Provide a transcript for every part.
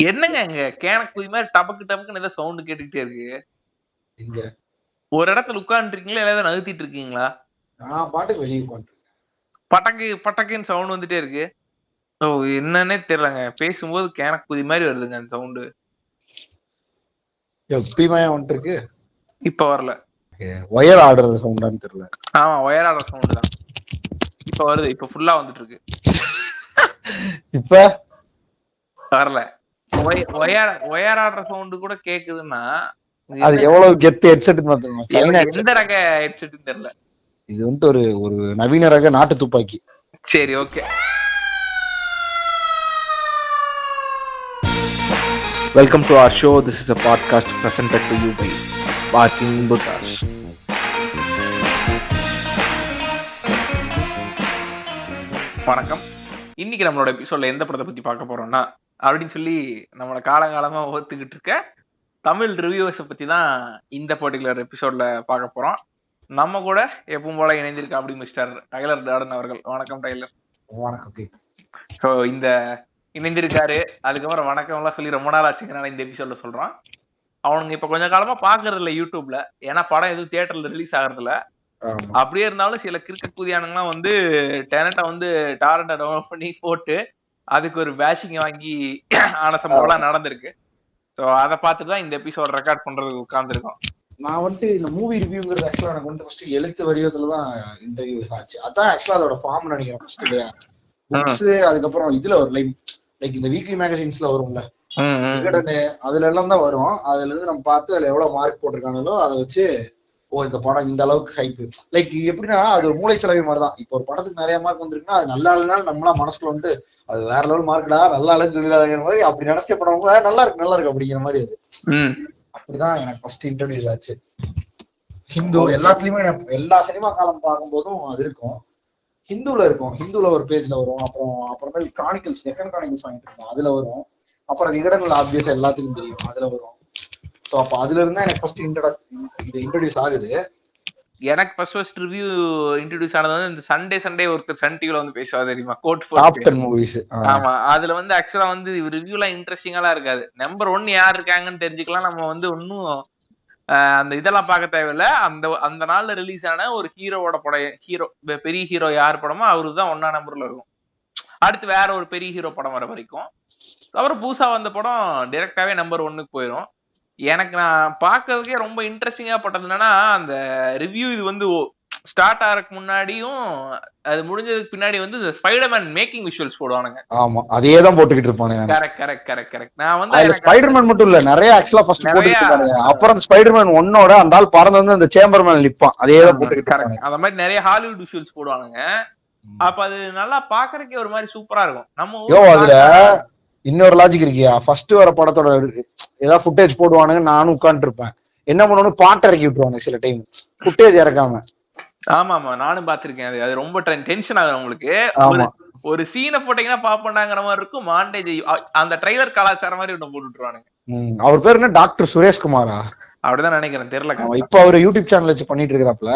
என்னங்க இங்க கேனக் குதி மாதிரி டபக்கு டபக்குன்னு ஏதோ சவுண்ட் கேட்டுக்கிட்டே இருக்கு. இங்க ஒரு இடத்துல உட்கார்ந்து இருக்கீங்களா இல்ல ஏதாவது நகர்த்திட்டு இருக்கீங்களா? நான் பாட்டுக்கு வெளியே உட்காந்துருக்கேன். பட்டக்கு பட்டக்குன்னு சவுண்ட் வந்துட்டே இருக்கு. ஓ என்னன்னே தெரியலங்க. பேசும்போது கேனக் குதி மாதிரி வருதுங்க அந்த சவுண்டு. எப்பயுமே வந்துட்டு இருக்கு. இப்ப வரல. ஒயர் ஆடுறது சவுண்டான்னு தெரியல. ஆமா ஒயர் ஆடுற சவுண்ட் தான். இப்ப வருது. இப்ப ஃபுல்லா வந்துட்டு இருக்கு. இப்ப வரல. ஒயர் ஆடுற சவுண்ட் கூட கேக்குதுன்னா அது எவ்வளவு கெத்து ஹெட்செட் எந்த ரக ஹெட்செட்னு தெரியல. இது வந்துட்டு ஒரு நவீன ரக நாட்டு துப்பாக்கி. சரி okay. Welcome to our show. This is a podcast presented to you by Barking Buddhas. வணக்கம். இன்னைக்கு நம்மளோட எபிசோட்ல எந்த படத்தை பத்தி பார்க்க போறோம்னா அப்படின்னு சொல்லி நம்மளோட காலகாலமா ஒத்துக்கிட்டு இருக்க தமிழ் ரிவ்யூவர்ஸை பத்தி தான் இந்த பர்டிகுலர் எபிசோட்ல பார்க்க போறோம். நம்ம கூட எப்பவும் போல இணைந்திருக்க அப்படி மிஸ்டர் டைலர் டார்டன் அவர்கள். வணக்கம் டைலர். வணக்கம். ஸோ இந்த இணைந்திருக்காரு. அதுக்கப்புறம் வணக்கம் எல்லாம் சொல்லி ரொம்ப நாள் ஆச்சுங்கனால இந்த எபிசோட்ல சொல்றான். அவனுங்க இப்ப கொஞ்ச காலமா பாக்குறது இல்ல யூடியூப்ல, ஏன்னா படம் எதுவும் தியேட்டர்ல ரிலீஸ் ஆகுறது இல்ல. அப்படியே இருந்தாலும் சில கிரிக்கெட் குதியானுங்கலாம் வந்து டேனட்டை வந்து டாரண்ட டவுன்லோட் பண்ணி போட்டு அதுக்கு ஒரு பேஷிங் வாங்கி ஆன சம்பவம்லாம் நடந்திருக்கு. ஸோ அதை பார்த்துட்டு தான் இந்த எபிசோட் ரெக்கார்ட் பண்றதுக்கு உட்கார்ந்துருக்கோம். நான் வந்துட்டு இந்த மூவி ரிவ்யூங்கிறது ஆக்சுவலா எனக்கு வந்து ஃபர்ஸ்ட் எழுத்து வடிவத்துலதான் இன்டர்வியூ ஆச்சு. அதான் ஆக்சுவலா அதோட ஃபார்ம் நினைக்கிறேன் ஃபர்ஸ்ட் இல்லையா. புக்ஸ் அதுக்கப்புறம் இதுல ஒரு லைக் இந்த வீக்லி மேகசின்ஸ்ல வரும்ல விகடனு, அதுல எல்லாம் தான் வரும். அதுல இருந்து நம்ம பார்த்து அதுல எவ்வளவு மார்க் போட்டிருக்காங்களோ அதை வச்சு ஓ இந்த படம் இந்த அளவுக்கு ஹைப். லைக் எப்படின்னா அது ஒரு மூளைச்சலவை மாதிரிதான். இப்போ ஒரு படத்துக்கு நிறைய மார்க் வந்திருக்குன்னா அது நல்லா இல்லைனாலும் நம்மளா மனசுக்குள்ள வந்து அது வேற லெவல் மார்க்டா நல்லா இல்லைன்னு சொல்லிடாதங்கிற மாதிரி அப்படி நினைச்ச படம் நல்லா இருக்கு அப்படிங்கிற மாதிரி அது. அப்படிதான் எனக்கு ஃபர்ஸ்ட் இன்ட்ரோடியூஸ் ஆச்சு. ஹிந்து எல்லாத்துலயுமே எல்லா சினிமா காலம் பார்க்கும்போதும் அது இருக்கும். ஹிந்துல இருக்கும். ஹிந்துல ஒரு பேஜ்ல வரும். அப்புறமேல் கிரானிக்கல்ஸ், டெக்கன் கிரானிக்கல்ஸ் வாங்கிட்டு இருக்கோம், அதுல வரும். அப்புறம் விகடன்ல ஆப்வியஸா எல்லாத்துக்கும் தெரியும், அதுல வரும். ஸோ அப்ப அதுல இருந்தா எனக்கு ஃபர்ஸ்ட் இன்ட்ரோடியூஸ் ஆகுது. எனக்கு ஃபர்ஸ்ட் ரிவ்யூ இன்ட்ரோடியூஸ் ஆனது வந்து இந்த சண்டே ஒருத்தர் சன் டிவில வந்து பேசுவா தெரியுமா, கோட் டாப் 10 மூவிஸ். ஆமா, அதுல வந்து ஆக்சுவலா வந்து ரிவ்யூலாம் இன்ட்ரெஸ்டிங்காலாம் இருக்காது. நம்பர் 1 யார் இருக்காங்கன்னு தெரிஞ்சுக்கலாம். நம்ம வந்து ஒன்னும் அந்த இதெல்லாம் பார்க்க தேவையில்ல. அந்த நாள்ல ரிலீஸ் ஆன ஒரு ஹீரோவோட படம், பெரிய ஹீரோ யார் படமோ அவரு தான் 1ஆம் நம்பர்ல இருக்கும். அடுத்து வேற ஒரு பெரிய ஹீரோ படம் வர வரைக்கும். அப்புறம் புதுசா வந்த படம் டைரக்டாவே நம்பர் 1க்கு போயிடும். எனக்கு நான் பாக்குறதுக்கே ரொம்ப இன்ட்ரெஸ்டிங்கா பட்டது என்னன்னா, அந்த ரிவ்யூ இது வந்து ஸ்டார்ட் ஆகிறதுக்கு முன்னாடியும் அது முடிஞ்சதுக்கு பின்னாடி வந்து இந்த ஸ்பைடர்மேன் மேக்கிங் விஷுவல்ஸ் போடுவானுங்க. ஆமா, அதே தான் போட்டுக்கிட்டு இருப்பானுங்க. கரெக்ட். நான் வந்து ஸ்பைடர்மேன் மட்டும் இல்ல, நிறைய ஆக்சுவலா ஃபர்ஸ்ட் போட்டுக்கிட்டு இருக்காங்க. அப்புறம் ஸ்பைடர்மேன் 1ஓட அந்த ஆள் பறந்து வந்து அந்த சேம்பர் மேல நிப்பான், அதே தான் போட்டுக்கிட்டு இருக்காங்க. அந்த மாதிரி நிறைய ஹாலிவுட் விஷுவல்ஸ் போடுவானுங்க. அப்ப அது நல்லா பாக்குறதுக்கே ஒரு மாதிரி சூப்பரா இருக்கும். நம்ம அதுல இன்னொரு லாஜிக் இருக்கியா, ஃபர்ஸ்ட் வர படத்தோட ஏதாவது ஃபுட்டேஜ் போடுவானுங்க, நானும் உட்கார்ந்து இருப்பேன். என்ன பண்ணணும், பாட்டு இறக்கி விட்டுருவானுங்க சில டைம் ஃபுட்டேஜ் இறக்காம. ஆமா நானும் பாத்திருக்கேன். அது ரொம்ப டென்ஷன் ஆகும் உங்களுக்கு. ஒரு சீனை போட்டீங்கன்னா பாப்பண்டாங்கிற மாதிரி இருக்கும். மாண்டேஜ் அந்த ட்ரைலர் கலாச்சாரம் மாதிரி ஒண்ணு போட்டு விட்டுருவானுங்க. அவர் பேர் என்ன, டாக்டர் சுரேஷ்குமாரா? அப்படிதான் நினைக்கிறேன், தெரியல. இப்ப அவரு யூடியூப் சேனல் வச்சு பண்ணிட்டு இருக்கிறாப்ல.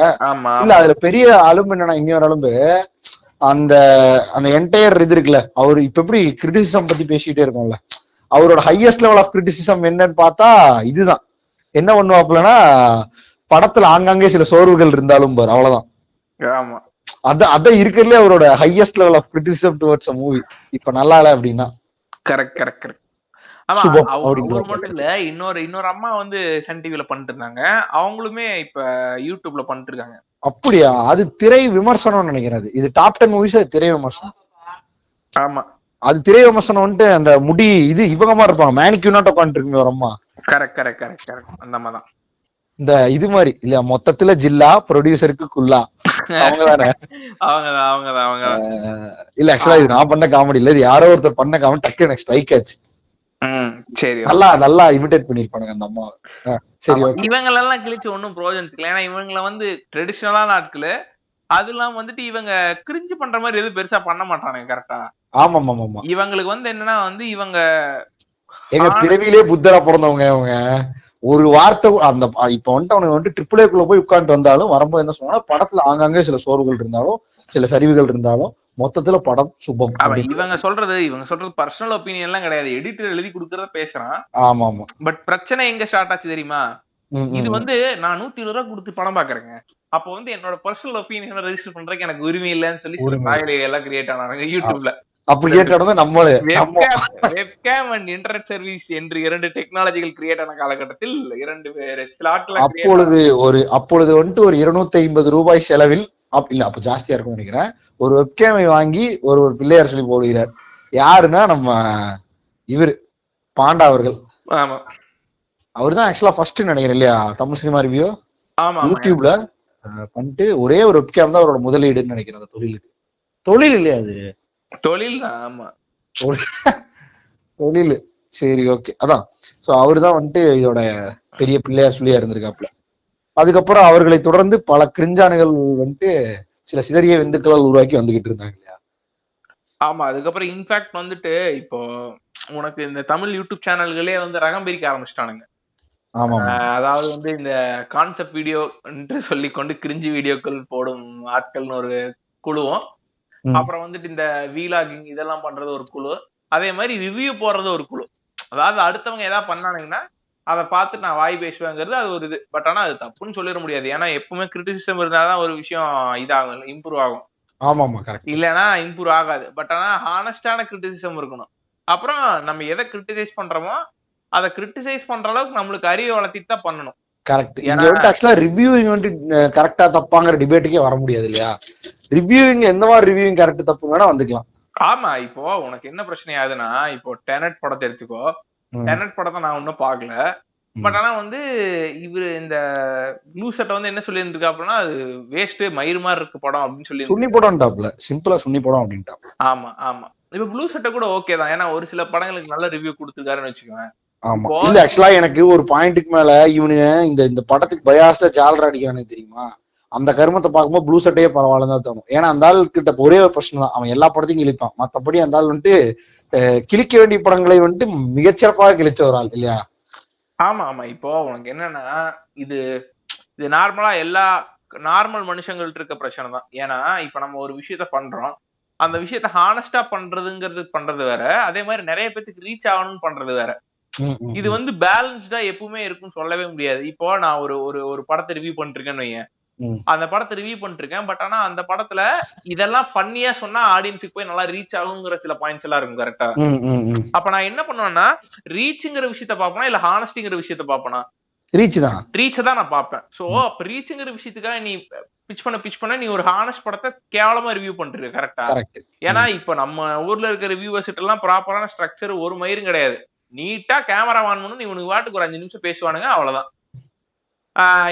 இல்ல அதுல பெரிய அலும்பு என்னன்னா, இன்னொரு அலும்பு அந்த என்டையர் இது இருக்குல்ல, அவரு இப்ப எப்படி கிரிட்டிசிசம் பத்தி பேசிட்டே இருக்கோம்ல, அவரோட ஹையஸ்ட் லெவல் ஆஃப் கிரிட்டிசிசம் என்னன்னு பார்த்தா இதுதான். என்ன பண்ணுவாப்லன்னா, படத்துல ஆங்காங்கே சில சோர்வுகள் இருந்தாலும் பாரு, அவ்வளவுதான். ஆமா, அதான் இருக்கிறதுல அவரோட highest level of criticism towards a மூவி. இப்ப நல்லா இல்ல அப்படின்னா கரெக்ட். ஆமா, அவர் மட்டும் இல்ல, இன்னொரு அம்மா வந்து சன் டிவில பண்ணிட்டு இருந்தாங்க. அவங்களுமே இப்ப யூடியூப்ல பண்ணிட்டு இருக்காங்க. அப்படியா? அது திரை விமர்சனம் நினைக்கிறது. இது டாப் 10 மூவிஸ், அது திரை விமர்சனம். ஆமா, அது திரை விமர்சனம் வந்துட்டு அந்த முடி இது இவங்க மாதிரி இருப்பாங்க, மேனிக்யூனாட்ட உட்காந்துட்டு இருக்குங்க ஒரு அம்மா. கரெக்ட். அந்த அம்மா தான் இந்த இது மாதிரி இல்ல, மொத்தத்துல ஜில்லா ப்ரொடியூசருக்கு குல்லா அவங்கதானே? அவங்க இல்ல ஆக்சுவலா இது நான் பண்ண காமெடி இல்ல, இது யாரோ ஒருத்தர் பண்ண காமெடி, டக்கு எனக்கு ஸ்ட்ரைக் ஆச்சு. சரி, நல்லா இமிடேட் பண்ணிருப்பானுங்க அந்த அம்மா. சரி, இவங்களெல்லாம் கிழிச்சு ஒன்னும் பிரயோஜனம் இல்லை. ஏன்னா இவங்கள வந்து ட்ரெடிஷனலான ஆட்களு, அதெல்லாம் வந்துட்டு இவங்க கிரிஞ்சு பண்ற மாதிரி எதுவும் பெருசா பண்ண மாட்டானுங்க. கரெக்டா? ஆமா. இவங்களுக்கு வந்து என்னன்னா வந்து இவங்க எங்க பிறவிலே புத்தரா பிறந்தவங்க. அவங்க ஒரு வார்த்தை அந்த இப்ப வந்துட்டு அவனுக்கு வந்துட்டு AAA போய் உட்கார்ந்து வந்தாலும் வரும்போது என்ன சொன்னா, படத்துல ஆங்காங்கே சில சோர்வுகள் இருந்தாலும் சில சரிவுகள் இருந்தாலும் மொத்தத்துல படம் சுபம். இவங்க சொல்றது பர்சனல் ஒப்பீனியன் எல்லாம் கிடையாது, எடிட்டர் எழுதி கொடுக்கறத பேசுறான். ஆமா ஆமா. பட் பிரச்சனை எங்க ஸ்டார்ட் ஆச்சு தெரியுமா? இது நான் 120 ரூபாய் கொடுத்து படம் பாக்குறேங்க, அப்ப என்னோட பர்சனல் ஒப்பீனியனை ரெஜிஸ்டர் பண்றதுக்கு எனக்கு உரிமை இல்லைன்னு சொல்லி தாயலை எல்லாம் கிரியேட் ஆனாங்க யூடியூப்ல. வெப்கேம் அண்ட் இன்டர்நெட் சர்வீஸ் என்று 2 டெக்னாலஜிகள் கிரியேட் ஆன காலகட்டத்தில் 2 ஸ்லாட்ல அப்பொழுது ஒரு 250 ரூபாய் செலவில், இல்ல அப்ப ஜாஸ்தியா இருக்கும் நினைக்கிறேன், ஒரு வெப்கேமை வாங்கி ஒரு பிள்ளையார் சொல்லி போடுகிறார். யாருன்னா நம்ம இவரு பாண்டா அவர்கள். ஆமா, அவர்தான் ஆக்சுவலா ஃபர்ஸ்ட் நினைக்கிறேன் இல்லையா தமிழ் சினிமா ரிவ்யூ யூடியூப்ல பண்ணிட்டு. ஒரே ஒரு வெப்கேம் தான் அவரோட முதலீடுன்னு நினைக்கிறேன் அந்த தொழிலுக்கு. தொழில் இல்லையா அது? தொழில் தான். ஆமா தொழில். சரி ஓகே. அதான் சோ அவருதான் இதோட பெரிய பிள்ளையார் சொல்லியா இருந்திருக்காப்ல. அதுக்கப்புறம் அவர்களை தொடர்ந்து பல கிரிஞ்சானுகள் சில சிதறிய விந்துக்களால் உருவாக்கி வந்துகிட்டு இருந்தாங்க இல்லையா? ஆமா, அதுக்கப்புறம் இன்ஃபேக்ட் இப்போ உனக்கு இந்த தமிழ் யூடியூப் சேனல்களே ரகம் பிரிக்க ஆரம்பிச்சிட்டானுங்க. அதாவது இந்த கான்செப்ட் வீடியோ என்று சொல்லி கொண்டு கிரிஞ்சி வீடியோக்கள் போடும் ஆட்கள்னு ஒரு குழுவும், அப்புறம் இந்த வீலாகிங் இதெல்லாம் பண்றது ஒரு குழு, அதே மாதிரி ரிவ்யூ போடுறது ஒரு குழு. அதாவது அடுத்தவங்க ஏதாவது பண்ணானுங்கன்னா அதை பார்த்து நான் வாய் பேசுவேங்கிறது அது ஒரு இது. பட் ஆனா அது தப்புன்னு சொல்லிட முடியாது, ஏன்னா எப்பவுமே கிரிட்டிசிசம் இருந்தாதான் ஒரு விஷயம் இதாகும், இம்ப்ரூவ் ஆகும். இல்லைன்னா இம்ப்ரூவ் ஆகாது. பட் ஆனா ஹானஸ்டான கிரிட்டிசிசம் இருக்கணும். அப்புறம் நம்ம எதை கிரிட்டிசைஸ் பண்றோமோ அதை கிரிட்டிசைஸ் பண்ற அளவுக்கு நம்மளுக்கு அறிவை வளர்த்திட்டு தான் பண்ணணும். கரெக்ட். ஆக்சுவலா ரிவ்யூவிங் கரெக்டா தப்பாங்கிற டிபேட்டுக்கே வர முடியாது இல்லையா? ரிவ்யூவிங் எந்த மாதிரி ரிவ்யூவிங் கரெக்ட் தப்பு வேணா வந்துக்கலாம். ஆமா, இப்போ உனக்கு என்ன பிரச்சனை ஆகுதுன்னா, இப்போ டெனட் படத்தை எடுத்துக்கோ. டெனட் படத்தை நான் ஒன்னும் பாக்கல. பட் ஆனா இவரு இந்த ப்ளூ செட்டை என்ன சொல்லி இருந்திருக்கா அப்படின்னா, அது வேஸ்ட் மயிறு மாதிரி இருக்கு படம் அப்படின்னு சொல்லி சுன்னி படம் டாப்ல சிம்பிளா சுன்னி படம் அப்படின்ட்டா. ஆமா ஆமா. இப்ப ப்ளூ செட்டை கூட ஓகே தான், ஏன்னா ஒரு சில படங்களுக்கு நல்ல ரிவ்யூ கொடுத்துருக்காருன்னு வச்சுக்கோங்க. ஆமா இல்ல ஆக்சுவலா எனக்கு ஒரு பாயிண்ட்டுக்கு மேல இவனுங்க இந்த படத்துக்கு பயாஸ்டா ஜாலரா அடிக்கிறானு தெரியுமா? அந்த கருமத்தை பார்க்கும்போது ப்ளூ சட்டையே பரவாயில்லன்னு தான் தோணும். ஏன்னா அந்த ஆள் கிட்ட ஒரே ஒரு பிரச்சனை தான், அவன் எல்லா படத்தையும் கிழிப்பான். மத்தபடி அந்த ஆள் கிழிக்க வேண்டிய படங்களை மிகச்சிறப்பாக கிழிச்ச ஒரு ஆள் இல்லையா? ஆமா ஆமா. இப்போ உனக்கு என்னன்னா, இது நார்மலா எல்லா நார்மல் மனுஷங்கள்ட்ட இருக்க பிரச்சனை தான். ஏன்னா இப்ப நம்ம ஒரு விஷயத்த பண்றோம், அந்த விஷயத்த ஹானஸ்டா பண்றது வேற, அதே மாதிரி நிறைய பேருக்கு ரீச் ஆகணும்னு பண்றது வேற. இது பேலன்ஸ்டா எப்பவுமே இருக்குன்னு சொல்லவே முடியாது. இப்போ நான் ஒரு படத்தை ரிவ்யூ பண்ணிருக்கேன்னு வையேன், அந்த படத்தை ரிவ்யூ பண்ணிருக்கேன். பட் ஆனா அந்த படத்துல இதெல்லாம் ஃபன்னியா சொன்னா ஆடியன்ஸுக்கு போய் நல்லா ரீச் ஆகுங்கிற சில பாயிண்ட்ஸ் எல்லாம் இருக்கும். கரெக்டா? அப்ப நான் என்ன பண்ணுவேன்னா, ரீச்ங்கிற விஷயத்த பாப்பேனா இல்ல ஹானஸ்டிங்கிற விஷயத்த பாப்பேனா? ரீச் தான் நான் பாப்பேன். சோ அப்ப ரீச்ங்கிற விஷயத்துக்காக நீ பிச் பண்ண நீ ஒரு ஹானஸ்ட் படத்தை கேவலமா ரிவ்யூ பண்றீங்க. கரெக்டா? ஏன்னா இப்ப நம்ம ஊர்ல இருக்க ரிவ்யூவர்ஸ் எல்லாம் ப்ராப்பரான ஸ்ட்ரக்சர் ஒரு மயிரும் கிடையாது. நீட்டா கேமரா ஆன் பண்ணணும், இவனுக்கு வாட்டுக்கு ஒரு 5 நிமிஷம் பேசுவானுங்க, அவ்வளவுதான்.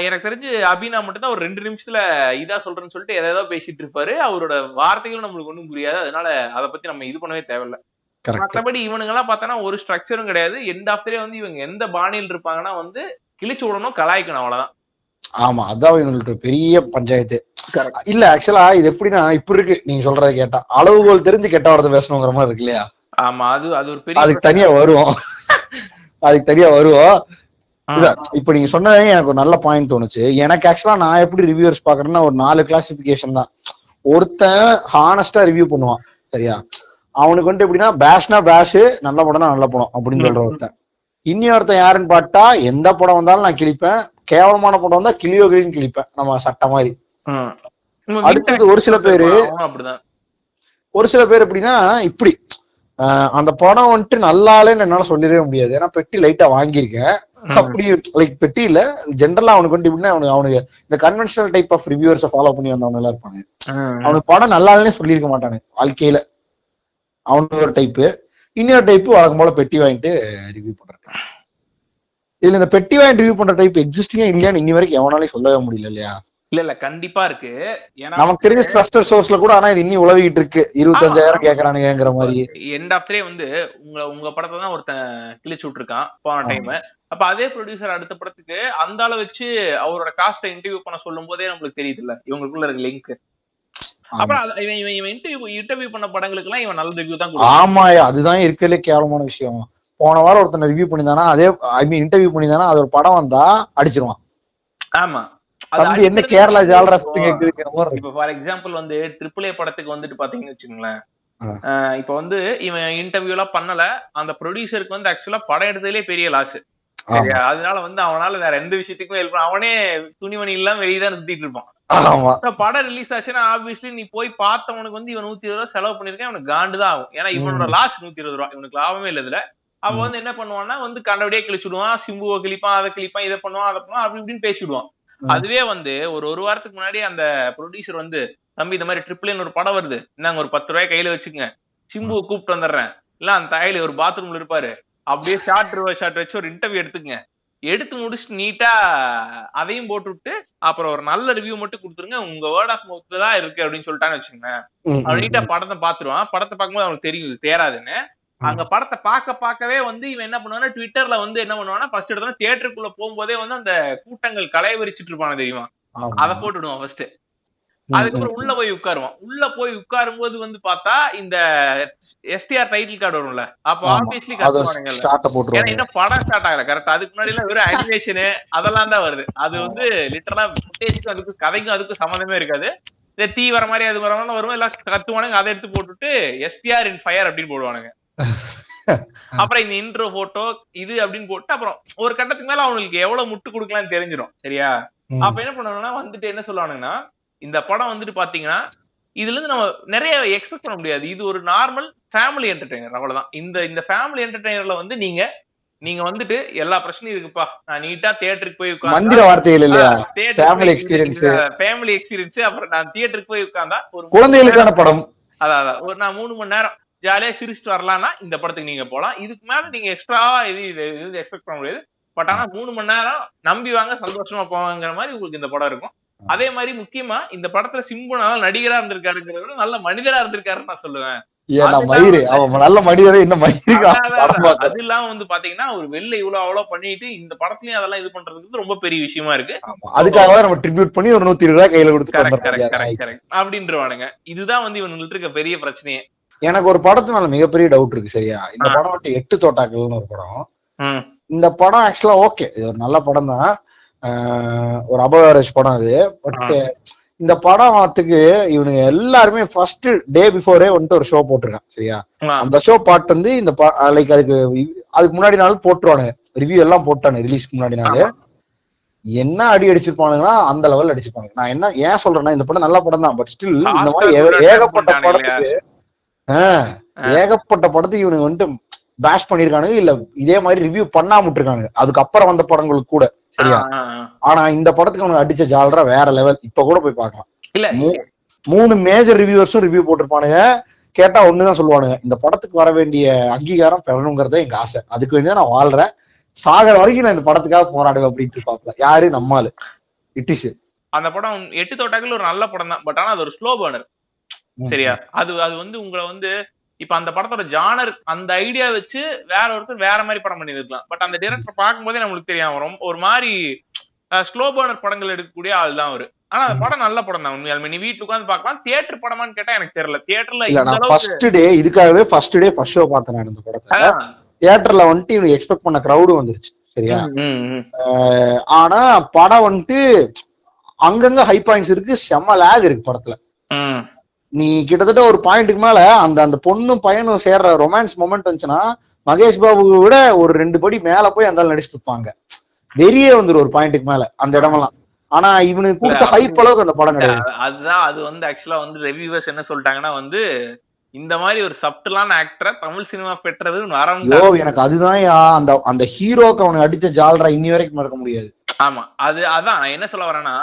எனக்கு தெரிஞ்சு அபினா மட்டும் தான் ஒரு 2 நிமிஷத்துல இதா சொல்றேன்னு சொல்லிட்டு ஏதோ பேசிட்டு இருப்பாரு. அவரோட வார்த்தைகளும் நம்மளுக்கு ஒன்றும் புரியாது. அதனால அதை பத்தி நம்ம இது பண்ணவே தேவையில்ல. மற்றபடி இவனுங்க எல்லாம் பார்த்தோன்னா ஒரு ஸ்ட்ரக்சரும் கிடையாது. எண்ட் ஆஃப் டே இவங்க எந்த பாணியில் இருப்பாங்கன்னா கிழிச்சு விடணும், கலாய்க்கணும், அவ்வளவுதான். ஆமா, அதான் இவங்களுக்கு பெரிய பஞ்சாயத்து. இல்ல ஆக்சுவலா இது எப்படின்னா இப்படி இருக்கு, நீங்க சொல்றத கேட்டா அளவுகோல் தெரிஞ்சு கெட்ட வார்த்தை பேசணுங்கிற மாதிரி இருக்கு இல்லையா? ஆமா, அது ஒரு பெரிய அதுக்கு தனியா வருவோம். இப்ப நீங்க சொன்னதே எனக்கு ஒரு நல்ல பாயிண்ட் தோணுச்சு. எனக்கு ஆக்சுவலா நான் எப்படி ரிவ்யூவர்ஸ் பாக்குறேன்னா ஒரு 4 கிளாசிபிகேஷன் தான். ஒருத்தன் ஹானஸ்டா ரிவ்யூ பண்ணுவான், சரியா? அவனுக்கு எப்படின்னா பேஷ்னா பேஷ், நல்ல படம்னா நல்ல படம் அப்படின்னு சொல்ற ஒருத்தன். இன்னொருத்தன் யாருன்னு பார்த்தா எந்த படம் வந்தாலும் நான் கிழிப்பேன், கேவலமான படம் வந்தா கிளியோகிளின்னு கிழிப்பேன், நம்ம சட்ட மாதிரி. அடுத்தது ஒரு சில பேர் எப்படின்னா இப்படி அந்த படம் நல்லாலேன்னு என்னால சொல்லிடவே முடியாது, ஏன்னா பெட்டி லைட்டா வாங்கியிருக்கேன். அப்படி லைக் பெட்டி இல்ல, ஜென்ரலா அவனுக்கு எப்படின்னா அவனுக்கு இந்த கன்வென்ஷனல் டைப் ஆஃப் ரிவ்யூவர்ஸை ஃபாலோ பண்ணி வந்தவங்க எல்லாம் இருப்பாங்க. அவனுக்கு படம் நல்லாலேன்னு சொல்லியிருக்க மாட்டானு வாழ்க்கையில. அவனு ஒரு டைப்பு. இன்னொரு டைப்பு வழக்கம் போல பெட்டி வாங்கிட்டு ரிவ்யூ பண்ற. இதுல இந்த பெட்டி வாங்கிட்டு ரிவ்யூ பண்ற டைப் எக்ஸிஸ்டிங்கா இல்லையான்னு இன்னி வரைக்கும் எவனாலே சொல்லவே முடியல இல்லையா? இல்ல கண்டிப்பா இருக்கு. நமக்கு தெரிஞ்ச ட்ரஸ்டட் சோர்ஸ்ல கூட ஆனா இது இன்னி உலவிட்டு இருக்கு. 25,000 கேக்குறானுங்கிற மாதிரி. எண்ட் ஆஃப் டே உங்க படத்தை தான் ஒருத்தன் கிழிச்சு விட்டுருக்கான் போன டைம். அப்ப அதே ப்ரொடியூசர் அடுத்த படத்துக்கு அந்த ஆளை வச்சு அவரோட காஸ்ட இன்டர்வியூ பண்ண சொல்லும் போதே நம்மளுக்கு தெரியுது இல்ல இவங்களுக்குள்ள இருக்க லிங்க். அப்புறம் இவன் இன்டர்வியூ பண்ண படங்களுக்கு எல்லாம் இவன் நல்ல ரிவ்யூ தான். ஆமா, அதுதான் இருக்கலே கேவலமான விஷயம். போன வாரம் ஒருத்தனை ரிவ்யூ பண்ணிதானா, அதே இன்டர்வியூ பண்ணிதானா, அது ஒரு படம் வந்தா அடிச்சிருவான். ஆமா, தம்பி என்ன கேரளா ஜாலரா சுத்தி கேக்குதுங்கிற மாதிரி. இப்ப ஃபார் எக்ஸாம்பிள் வந்து AAA படத்துக்கு வந்துட்டு பாத்தீங்கன்னு வச்சுக்கோங்களேன், இப்ப வந்து இவன் இன்டர்வியூ எல்லாம் பண்ணல, அந்த ப்ரொடியூசருக்கு வந்து ஆக்சுவலா படம் எடுத்ததுலயே பெரிய லாஸ். சரியா? அதனால வந்து அவனால வேற எந்த விஷயத்துக்கும் ஹெல்ப் அவனே துணிமணி இல்லாம வெளியதான் சுத்திட்டு இருப்பான். படம் ரிலீஸ் ஆச்சுன்னா ஆப்வியஸ்லி நீ போய் பார்த்தவனுக்கு வந்து இவன் 120 ரூபாய் செலவு பண்ணிருக்கேன், இவனுக்கு காண்டுதான் ஆகும். ஏன்னா இவனோட லாஸ் 120 ரூபாய், இவனுக்கு லாபமே இல்ல இதுல. அவன் வந்து என்ன பண்ணுவான்னா வந்து கண்டபடியே கிழிச்சுடுவான், சிம்புவை கிழிப்பான், அதை கிழிப்பான், இதை பண்ணுவான், அதை பண்ணுவான், அப்படி இப்படின்னு பேசிடுவான். அதுவே வந்து ஒரு வாரத்துக்கு முன்னாடி அந்த ப்ரொடியூசர் வந்து, தம்பி இந்த மாதிரி AAA ஒரு படம் வருது, நாங்க ஒரு 10 ரூபாய் கையில வச்சுக்கங்க, சிம்புவை கூப்பிட்டு வந்துடுறேன், இல்ல அந்த தாயில ஒரு பாத்ரூம்ல இருப்பாரு, அப்படியே ஷார்ட் வச்சு ஒரு இன்டர்வியூ எடுத்துக்கங்க, எடுத்து முடிச்சுட்டு நீட்டா அதையும் போட்டு விட்டு அப்புறம் ஒரு நல்ல ரிவ்யூ மட்டும் கொடுத்துருங்க, உங்க வேர்ட் ஆஃப் மவுத் தான் இருக்கு அப்படின்னு சொல்லிட்டான்னு வச்சுக்கோங்க. அவன் நீட்டா படத்தை பாத்துருவான். படத்தை பார்க்கும்போது அவனுக்கு தெரியும் தேராதுன்னு. அங்க படத்தை பார்க்கவே வந்து இவன் என்ன பண்ணுவானா, ட்விட்டர்ல வந்து என்ன பண்ணுவானா, ஃபர்ஸ்ட் எடுத்தோன்னா தியேட்டருக்குள்ள போகும்போதே வந்து அந்த கூட்டங்கள் களைய விரிச்சிட்டு இருப்பானு தெரியுமா, அதை போட்டுடுவான் ஃபர்ஸ்ட். அதுக்கப்புறம் உள்ள போய் உட்காருவான். உள்ள போய் உட்காரும் போது வந்து பார்த்தா இந்த STR டைட்டில் கார்டு வரும்ல, அப்ப ஆப்வியஸ்லி கத்துவானுங்க. ஏன்னா இன்னும் படம் ஸ்டார்ட் ஆகல கரெக்டா. அதுக்கு முன்னாடி எல்லாம் வெறும் அனிமேஷனு அதெல்லாம் தான் வருது. அது வந்து லிட்டரலா ஃபுட்டேஜ்க்கும் அதுக்கும் கதைக்கும் அதுக்கும் சம்மந்தமே இருக்காது. இந்த தீ வர மாதிரி அது வர வரும், எல்லாம் கத்துவானுங்க. அதை எடுத்து போட்டுட்டு STR இன் ஃபயர் அப்படின்னு போடுவானுங்க. அப்புறம் இந்த இன்ட்ரோ போட்டோ இது அப்படின்னு போட்டு அப்புறம் ஒரு கட்டத்துக்கு மேல அவங்களுக்கு எவ்வளவு முட்டு கொடுக்கலாம்னு தெரிஞ்சிடும். சரியா? அப்ப என்ன பண்ணுவாங்கன்னா வந்துட்டு என்ன சொல்லுவானுங்கன்னா, இந்த படம் வந்துட்டு பாத்தீங்கன்னா இதுல இருந்து நம்ம நிறைய எக்ஸ்பெக்ட் பண்ண முடியாது, இது ஒரு நார்மல் ஃபேமிலி என்டர்டெய்னர், அவ்வளவுதான். இந்த ஃபேமிலி என்டர்டெய்னர்ல வந்து நீங்க வந்துட்டு எல்லா பிரச்சனையும் இருக்குப்பா, நான் நீட்டா தியேட்டருக்கு போய் மந்திர வார்த்தைகள் இல்லையா, ஃபேமிலி எக்ஸ்பீரியன்ஸ், அப்புறம் நான் தியேட்டருக்கு போய் உட்கார்ந்தா ஒரு குழந்தைகளுக்கான படம், அதான் ஒரு நான் 3 மணி நேரம் ஜாலியா சிரிச்சுட்டு வரலாம்னா இந்த படத்துக்கு நீங்க போலாம். இதுக்கு மேல நீங்க எக்ஸ்ட்ராவா இது எக்ஸ்பெக்ட் பண்ண முடியாது. பட் ஆனா 3 மணி நேரம் நம்பி வாங்க, சந்தோஷமா போவாங்கிற மாதிரி உங்களுக்கு இந்த படம் இருக்கும். அதே மாதிரி முக்கியமா இந்த படத்துல சிம்பு நல்ல நடிகரா இருந்திருக்காருங்கிறத நல்ல மனிதரா இருந்திருக்காருன்னு நான் சொல்லுவேன். அது இல்லாம வந்து பாத்தீங்கன்னா ஒரு வெளில இவ்வளவு பண்ணிட்டு இந்த படத்துலயும் அதெல்லாம் இது பண்றதுக்கு ரொம்ப பெரிய விஷயமா இருக்கு. அதுக்காக நம்ம ட்ரிபியூட் பண்ணி ஒரு 120 ரூபாய் கையில கொடுத்து அப்படின்றவானுங்க. இதுதான் வந்து இவங்களுக்கு இருக்க பெரிய பிரச்சனையே. எனக்கு ஒரு படத்து மேல மிகப்பெரிய டவுட் இருக்கு. சரியா? இந்த படம் வந்து 8 தோட்டாக்கள்னு ஒரு படம். இந்த படம் ஆக்சுவலா ஓகே, இது ஒரு நல்ல படம் தான், ஒரு அபவரேஜ் படம் அது. பட் இந்த படத்துக்கு இவனுங்க எல்லாருமே ஃபர்ஸ்ட் டே பிஃபோரே வந்துட்டு ஒரு ஷோ போட்டிருக்கான். சரியா? அந்த ஷோ பாட்டு வந்து இந்த லைக் அதுக்கு முன்னாடி நாள் போட்டுருவானுங்க, ரிவ்யூ எல்லாம் போட்டானு ரிலீஸ்க்கு முன்னாடி நாள். என்ன அடி அடிச்சிருப்பானுங்கன்னா அந்த லெவல் அடிச்சிருப்பாங்க. நான் என்ன ஏன் சொல்றேன்னா, இந்த படம் நல்ல படம் தான், பட் ஸ்டில் இந்த மாதிரி ஏகப்பட்ட படத்துக்கு இவனுங்க வந்துட்டு பேஷ் பண்ணிருக்கானுங்க, இல்ல இதே மாதிரி ரிவ்யூ பண்ணாம விட்டுருக்கானுங்க அதுக்கப்புறம் வந்த படங்களுக்கு கூட. சரியா? ஆனா இந்த படத்துக்கு அவனுக்கு அடிச்ச ஜாலரா வேற லெவல். இப்ப கூட போய் பார்க்கலாம். இல்ல 3 மேஜர் ரிவ்யூவர்ஸும் ரிவ்யூ போட்டிருப்பானுங்க. கேட்டா ஒண்ணுதான் சொல்லுவானுங்க, இந்த படத்துக்கு வர வேண்டிய அங்கீகாரம் பெறணுங்கிறத எங்க ஆசை, அதுக்கு வேண்டியதான் நான் வாழ்றேன், சாகர வரைக்கும் நான் இந்த படத்துக்காக போராடுவேன் அப்படின்ட்டு இருப்பாப்ல. யாரு? நம்மாலு இட்டிஸ். அந்த படம் 8 தோட்டாக்கள் ஒரு நல்ல படம் தான், பட் ஆனா அது ஒரு ஸ்லோ பர்னர். சரியா? அது வந்து உங்களை வந்து இப்ப அந்த படத்தோட ஜானர் அந்த ஐடியா வச்சு வேற ஒருத்தர் வேற மாதிரி படம் பண்ணி இருக்கலாம். பட் அந்த டைரக்டர் பார்க்கும்போதே நம்மளுக்கு தெரியும் ரொம்ப ஒரு மாதிரி ஸ்லோ பர்னர் படங்கள் எடுக்கக்கூடிய ஆள் தான் அவரு. ஆனா அந்த படம் நல்ல படம் தான் உண்மையாலுமே. நீ வீட்டுக்கு உட்காந்து பார்க்கலாம். தியேட்டர் படமான்னு கேட்டா எனக்கு தெரியல. தியேட்டர்ல ஃபர்ஸ்ட் டே இதுக்காகவே ஃபர்ஸ்ட் ஷோ பார்த்தேன் நான் இந்த படத்தை. தியேட்டர்ல வந்துட்டு இவங்க எக்ஸ்பெக்ட் பண்ண கிரௌடு வந்துருச்சு. சரியா? ஆனா படம் வந்துட்டு அங்கங்க ஹை பாயிண்ட்ஸ் இருக்கு, செம்ம லேக் இருக்கு படத்துல. நீ கிட்டத்தட்ட ஒரு பாயிண்ட்டுக்கு மேல அந்த பொண்ணும் பையனும் சேர்ற ரொமான்ஸ் மொமெண்ட் வந்துச்சுன்னா மகேஷ் பாபு விட ஒரு 2 படி மேல போய் அந்த நடிச்சுட்டு இருப்பாங்க. வெளியே வந்துடும் ஒரு பாயிண்ட்டுக்கு மேல அந்த இடமெல்லாம். ஆனா இவனுக்கு கொடுத்த ஹைப் அளவுக்கு அந்த படம் கிடையாது. அதுதான் அது வந்து ஆக்சுவலா வந்து ரிவ்யூவர்ஸ் என்ன சொல்லிட்டாங்கன்னா வந்து இந்த மாதிரி ஒரு சப்டலான ஆக்டரை தமிழ் சினிமா பெற்றது எனக்கு அதுதான் அந்த ஹீரோக்கு அவனுக்கு அடிச்ச ஜாலரா இன்னி வரைக்கும் மறக்க முடியாது. ஆமா அதான் நான் என்ன சொல்ல வரேன்னா,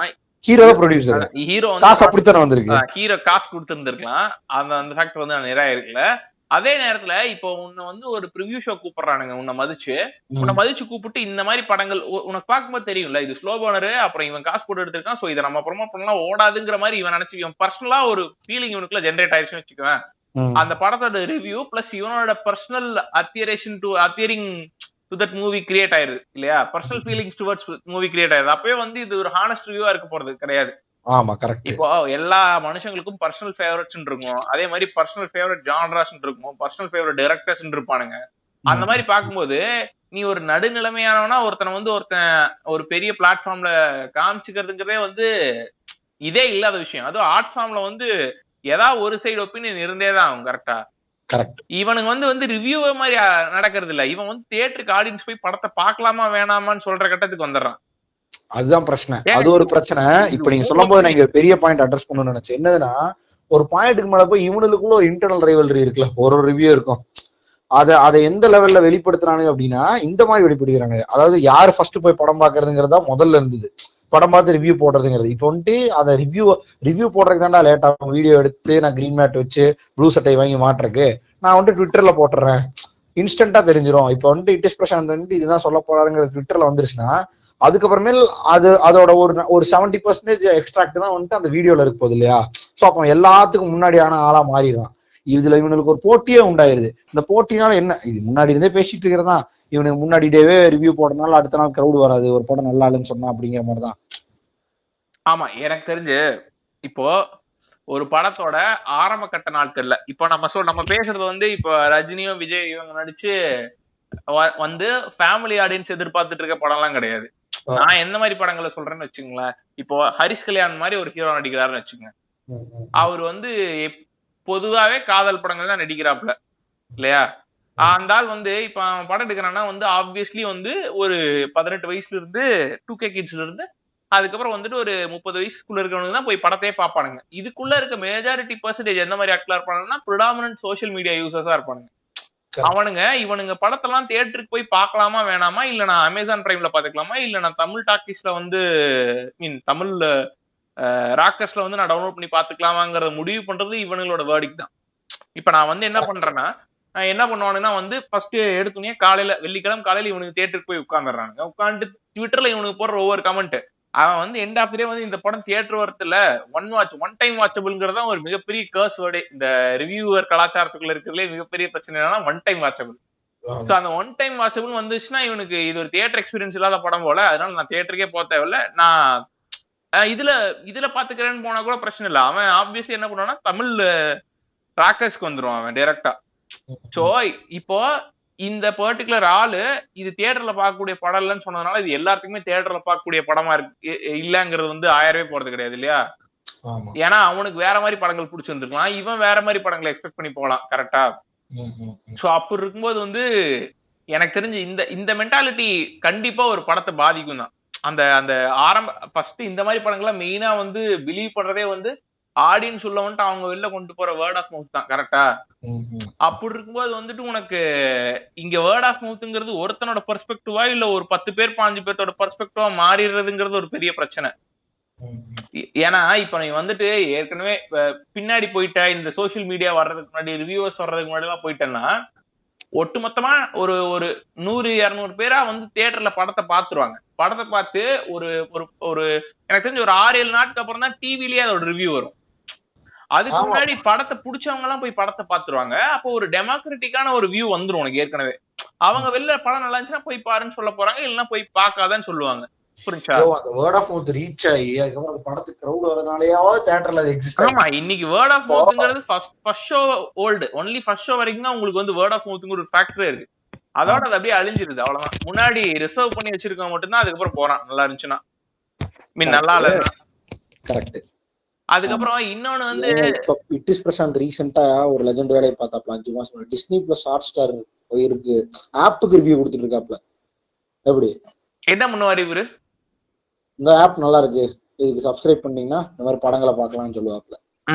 ஹீரோ ப்ரொடியூசர் ஹீரோ காசு அப்படித்தானே வந்திருக்கு, ஹீரோ காசு கொடுத்துருந்துருக்கலாம். அந்த ஃபேக்டர் வந்து நிறைய இருக்குல்ல. அதே நேரத்துல இப்போ உன்னை வந்து ஒரு ப்ரிவியூ ஷோ கூப்பிடுறானுங்க, உன்னை மதிச்சு கூப்பிட்டு இந்த மாதிரி படங்கள் உனக்கு பார்க்கும்போது தெரியும்ல இது ஸ்லோ பர்னர், அப்புறம் இவன் காசு போட்டு எடுத்திருக்கான், சோ இதை நம்ம ப்ரோமோட் பண்ணலாம் ஓடாதுங்கிற மாதிரி இவன் நினைச்சு இவன் பர்சனலா ஒரு ஃபீலிங் இவனுக்குள்ள ஜென்ரேட் ஆயிடுச்சுன்னு வச்சுக்குவேன். அந்த படத்தோட ரிவ்யூ பிளஸ் இவனோட personal adhering to that movie create ஆயிருது இல்லையா, personal feelings towards movie create ஆயிருது. அப்பவே வந்து இது ஒரு ஹானஸ்ட் ரிவ்யூவா இருக்க போறது கிடையாது. ஆமா கரெக்ட். இப்போ எல்லா மனுஷங்களுக்கும் பர்சனல் ஃபேவரட்ஸ் இருக்கும், அதே மாதிரி பர்சனல் ஃபேவரட் ஜானராஸ் இருக்கும், பர்சனல் ஃபேவரட் டைரக்டர்ஸ் இருப்பானுங்க. அந்த மாதிரி பார்க்கும்போது நீ ஒரு நடுநிலைமையானவனா ஒருத்தன் ஒரு பெரிய பிளாட்ஃபார்ம்ல காமிச்சுக்கிறதுங்கிறதே வந்து இதே இல்லாத விஷயம். அதுவும் ஆர்ட் ஃபார்ம்ல வந்து ஏதாவது ஒரு சைடு ஒப்பீனியன் இருந்தேதான் ஆகும். கரெக்டா? கரெக்ட். இவனுங்க வந்து ரிவ்யூ மாதிரி நடக்கிறது இல்ல. இவன் வந்து தியேட்டருக்கு ஆடியன்ஸ் போய் படத்தை பார்க்கலாமா வேணாமான்னு சொல்ற கட்டத்துக்கு வந்துடுறான். அதுதான் பிரச்சனை. அது ஒரு பிரச்சனை. இப்ப நீங்க சொல்லும் போது நான் இங்க பெரிய பாயிண்ட் அட்ரஸ் பண்ணணும்னு நினைச்சேன். என்னதுன்னா, ஒரு பாயிண்ட்டுக்கு மேல போய் இவனுக்குள்ள ஒரு இன்டர்னல் ரைவல்ரி இருக்குல்ல, ஒரு ரிவ்யூ இருக்கும். அதை எந்த லெவல்ல வெளிப்படுத்துறானுங்க அப்படின்னா இந்த மாதிரி வெளிப்படுத்துறாங்க. அதாவது யாரு ஃபர்ஸ்ட் போய் படம் பாக்குறதுங்கிறதா முதல்ல இருந்தது. படம் பார்த்து ரிவ்யூ போடுறதுங்கிறது. இப்போ வந்துட்டு அதை ரிவ்யூ போடுறதுக்கு தாண்டா லேட் ஆகும். வீடியோ எடுத்து நான் கிரீன் மேட் வச்சு ப்ளூ சட்டை வாங்கி மாட்டுறக்கு நான் வந்துட்டு ட்விட்டர்ல போட்டுறேன், இன்ஸ்டன்டா தெரிஞ்சிடும். இப்போ வந்துட்டு இட்டிஸ் பிரசாந்த் வந்துட்டு இதுதான் சொல்ல போறாருங்கிறது ட்விட்டர்ல வந்துருச்சுன்னா அதுக்கப்புறமேல் அதோட ஒரு 70% எக்ஸ்ட்ராக்ட் தான் வந்துட்டு அந்த வீடியோல இருக்க போகுது இல்லையா? சோ அப்போ எல்லாத்துக்கும் முன்னாடியான ஆளா மாறிடுறான். இதுல இவனுக்கு ஒரு போட்டியே உண்டாயிருது. இந்த போட்டினால என்ன, இது முன்னாடி இருந்தே பேசிட்டு இருக்கிறதா, இவனுக்கு முன்னாடி டேவே ரிவ்யூ போடுறதுனால அடுத்த நாள் கிரௌட் வராது ஒரு படம் நல்லா இல்லைன்னு சொன்னா அப்படிங்கிற மாதிரிதான். ஆமா, எனக்கு தெரிஞ்சு இப்போ ஒரு படத்தோட ஆரம்ப கட்ட நாட்கள்ல இப்போ நம்ம பேசுறது வந்து இப்போ ரஜினியும் விஜய் இவங்க நடிச்சு வந்து ஃபேமிலி ஆடியன்ஸ் எதிர்பார்த்துட்டு இருக்க படம் எல்லாம் கிடையாது. நான் எந்த மாதிரி படங்களை சொல்றேன்னு வச்சுங்களேன். இப்போ ஹரிஷ் கல்யாண் மாதிரி ஒரு ஹீரோ நடிக்கிறாருன்னு வச்சுங்க. அவர் வந்து பொதுவாவே காதல் படங்கள் தான் நடிக்கிறாப்ல இல்லையா? அந்த ஆள் வந்து இப்ப படம் எடுக்கிறான்னா வந்து ஆப்வியஸ்லி வந்து ஒரு 18 வயசுல இருந்து 2K கிட்ஸ்ல இருந்து அதுக்கப்புறம் வந்துட்டு ஒரு 30 வயசுக்குள்ள இருக்கிறவங்க தான் போய் படத்தையே பார்ப்பானுங்க. இதுக்குள்ள இருக்க மெஜாரிட்டி பெர்சன்டேஜ் எந்த மாதிரி ஆட்களா இருப்பானுங்கன்னா ப்ரிடாமினன்ட் சோசியல் மீடியா யூசர்ஸா இருப்பானுங்க. இவனுங்க படத்தெல்லாம் தியேட்டருக்கு போய் பார்க்கலாமா வேணாமா, இல்ல நான் அமேசான் பிரைம்ல பாத்துக்கலாமா, இல்ல நான் தமிழ் டாக்கீஸ்ல வந்து தமிழ் ராக்கர்ஸ்ல வந்து நான் டவுன்லோட் பண்ணி பாத்துக்கலாமாங்கிறத முடிவு பண்றது இவனுங்களோட வேர்டிக் தான். இப்ப நான் வந்து என்ன பண்றேன்னா, என்ன பண்ணுவானுன்னா வந்து ஃபர்ஸ்ட் எடுத்துனே காலையில வெள்ளிக்கிழமை காலையில இவனுக்கு தியேட்டருக்கு போய் உட்கார்ந்துடுறாங்க. உட்காந்து ட்விட்டர்ல இவனுக்கு போடுற ஒவ்வொரு கமெண்ட் அவன் வந்து எண்ட் ஆஃப் டே வந்து இந்த படம் தியேட்டர் வரத்துல ஒன் டைம் வாட்சபிள்ங்கிறதா ஒரு மிகப்பெரிய கர்ஸ் வேர்டே. இந்த ரிவ்யூவர் கலாச்சாரத்துக்குள்ள இருக்கிறதுலே மிகப்பெரிய பிரச்சனை என்னன்னா ஒன் டைம் வாட்சபிள். ஸோ அந்த ஒன் டைம் வாட்சபிள் வந்துச்சுன்னா இவனுக்கு இது ஒரு தியேட்டர் எக்ஸ்பீரியன்ஸ் இல்லாத படம் போல, அதனால நான் தியேட்டருக்கே போக தேவையில்ல, நான் இதுல பாத்துக்கிறேன்னு போனா கூட பிரச்சனை இல்லை. அவன் ஆப்வியஸ்லி என்ன பண்ணுவான்னா தமிழ் ராக்கர்ஸ்க்கு வந்துருவான் அவன் டைரக்டா. சோ இப்போ இந்த பர்டிகுலர் ஆளு இது தியேட்டர்ல பார்க்கக்கூடிய படம் இல்லைன்னு சொன்னதுனால இது எல்லாத்துக்குமே தியேட்டர்ல பார்க்கக்கூடிய படமா இருக்கு இல்லங்கிறது வந்து ஆயிரவே போறது கிடையாது இல்லையா? ஏன்னா அவனுக்கு வேற மாதிரி படங்கள் பிடிச்சிருந்துருக்கலாம், இவன் வேற மாதிரி படங்களை எக்ஸ்பெக்ட் பண்ணி போகலாம். கரெக்டா? சோ அப்படி இருக்கும்போது வந்து எனக்கு தெரிஞ்சு இந்த மென்டாலிட்டி கண்டிப்பா ஒரு படத்தை பாதிக்கும் தான். அந்த அந்த ஃபர்ஸ்ட் இந்த மாதிரி படங்களை மெயினா வந்து பிலீவ் பண்றதே வந்து ஆடியன்ஸ் உள்ள வந்துட்டு அவங்க வெளில கொண்டு போற வேர்ட் ஆஃப் மவுத் தான். கரெக்டா? அப்படி இருக்கும்போது வந்துட்டு உனக்கு இங்க வேர்ட் ஆஃப் மவுத்ங்கிறது ஒருத்தனோட பெர்ஸ்பெக்டிவா இல்ல ஒரு 10 பேர் 15 பேர்த்தோட பெர்ஸ்பெக்டிவா மாறிடுறதுங்கிறது ஒரு பெரிய பிரச்சனை. ஏன்னா இப்ப நீ வந்துட்டு ஏற்கனவே பின்னாடி போயிட்ட இந்த சோசியல் மீடியா வர்றதுக்கு முன்னாடி ரிவ்யூவர்ஸ் வர்றதுக்கு முன்னாடி எல்லாம் போயிட்டேன்னா ஒட்டுமொத்தமா ஒரு 100-200 பேரா வந்து தியேட்டர்ல படத்தை பாத்துருவாங்க. படத்தை பார்த்து ஒரு எனக்கு தெரிஞ்ச ஒரு 6-7 நாட்டுக்கு அப்புறம் தான் டிவிலயே அதோட ரிவ்யூ வரும். அதுக்கு முன்னாடி படத்தை புடிச்சவங்க எல்லாம் போய் படத்தை பாத்துருவாங்க. அப்போ ஒரு டெமோக்ராட்டிக்கான ஒரு வியூ வந்துரும் உனக்கு. ஏற்கனவே அவங்க வெளில படம் நல்லா இருந்துச்சுன்னா போய் பாருன்னு சொல்ல போறாங்க, இல்லைன்னா போய் பார்க்காதான்னு சொல்லுவாங்க. புரிஞ்சா? வேர்ட் ஆஃப் மவுத் ரீச் ஆகி அதுக்கப்புறம் அந்த படத்துக்கு கிரவுட் வரனாலயாவது தியேட்டர்ல அது எக்ஸிஸ்ட். ஆமா, இன்னைக்கு வேர்ட் ஆஃப் மவுத்ங்கிறது first show old only first show வரைக்கும் தான் உங்களுக்கு வந்து வேர்ட் ஆஃப் மவுத்ங்கிற ஒரு ஃபேக்டரே இருக்கு. அதோட அது அப்படியே அழிஞ்சிருது, அவ்வளவுதான். முன்னாடி ரிசர்வ் பண்ணி வச்சிருக்கவங்க மட்டும்தான் அதுக்கப்புறம் போறான் நல்லா இருந்துச்சுன்னா, நல்லா இல்ல. கரெக்ட். அதுக்கப்புறம் இன்னொன்னு வந்து இட்டிஸ் பிரசாந்த் ரீசெண்டா ஒரு லெஜெண்ட் வேலையை பார்த்தாப்ல 5 மாசம் டிஸ்னி பிளஸ் ஹாட் ஸ்டார் போயிருக்கு, ஆப்புக்கு ரிவ்யூ கொடுத்துட்டு இருக்காப்ல. எப்படி என்ன பண்ணுவாரு இவரு? இந்த ஆப் நல்லா இருக்கு, இதுக்கு சப்ஸ்கிரைப் பண்ணீங்கன்னா இந்த மாதிரி படங்களை பார்க்கலாம்னு சொல்லுவாப்ல.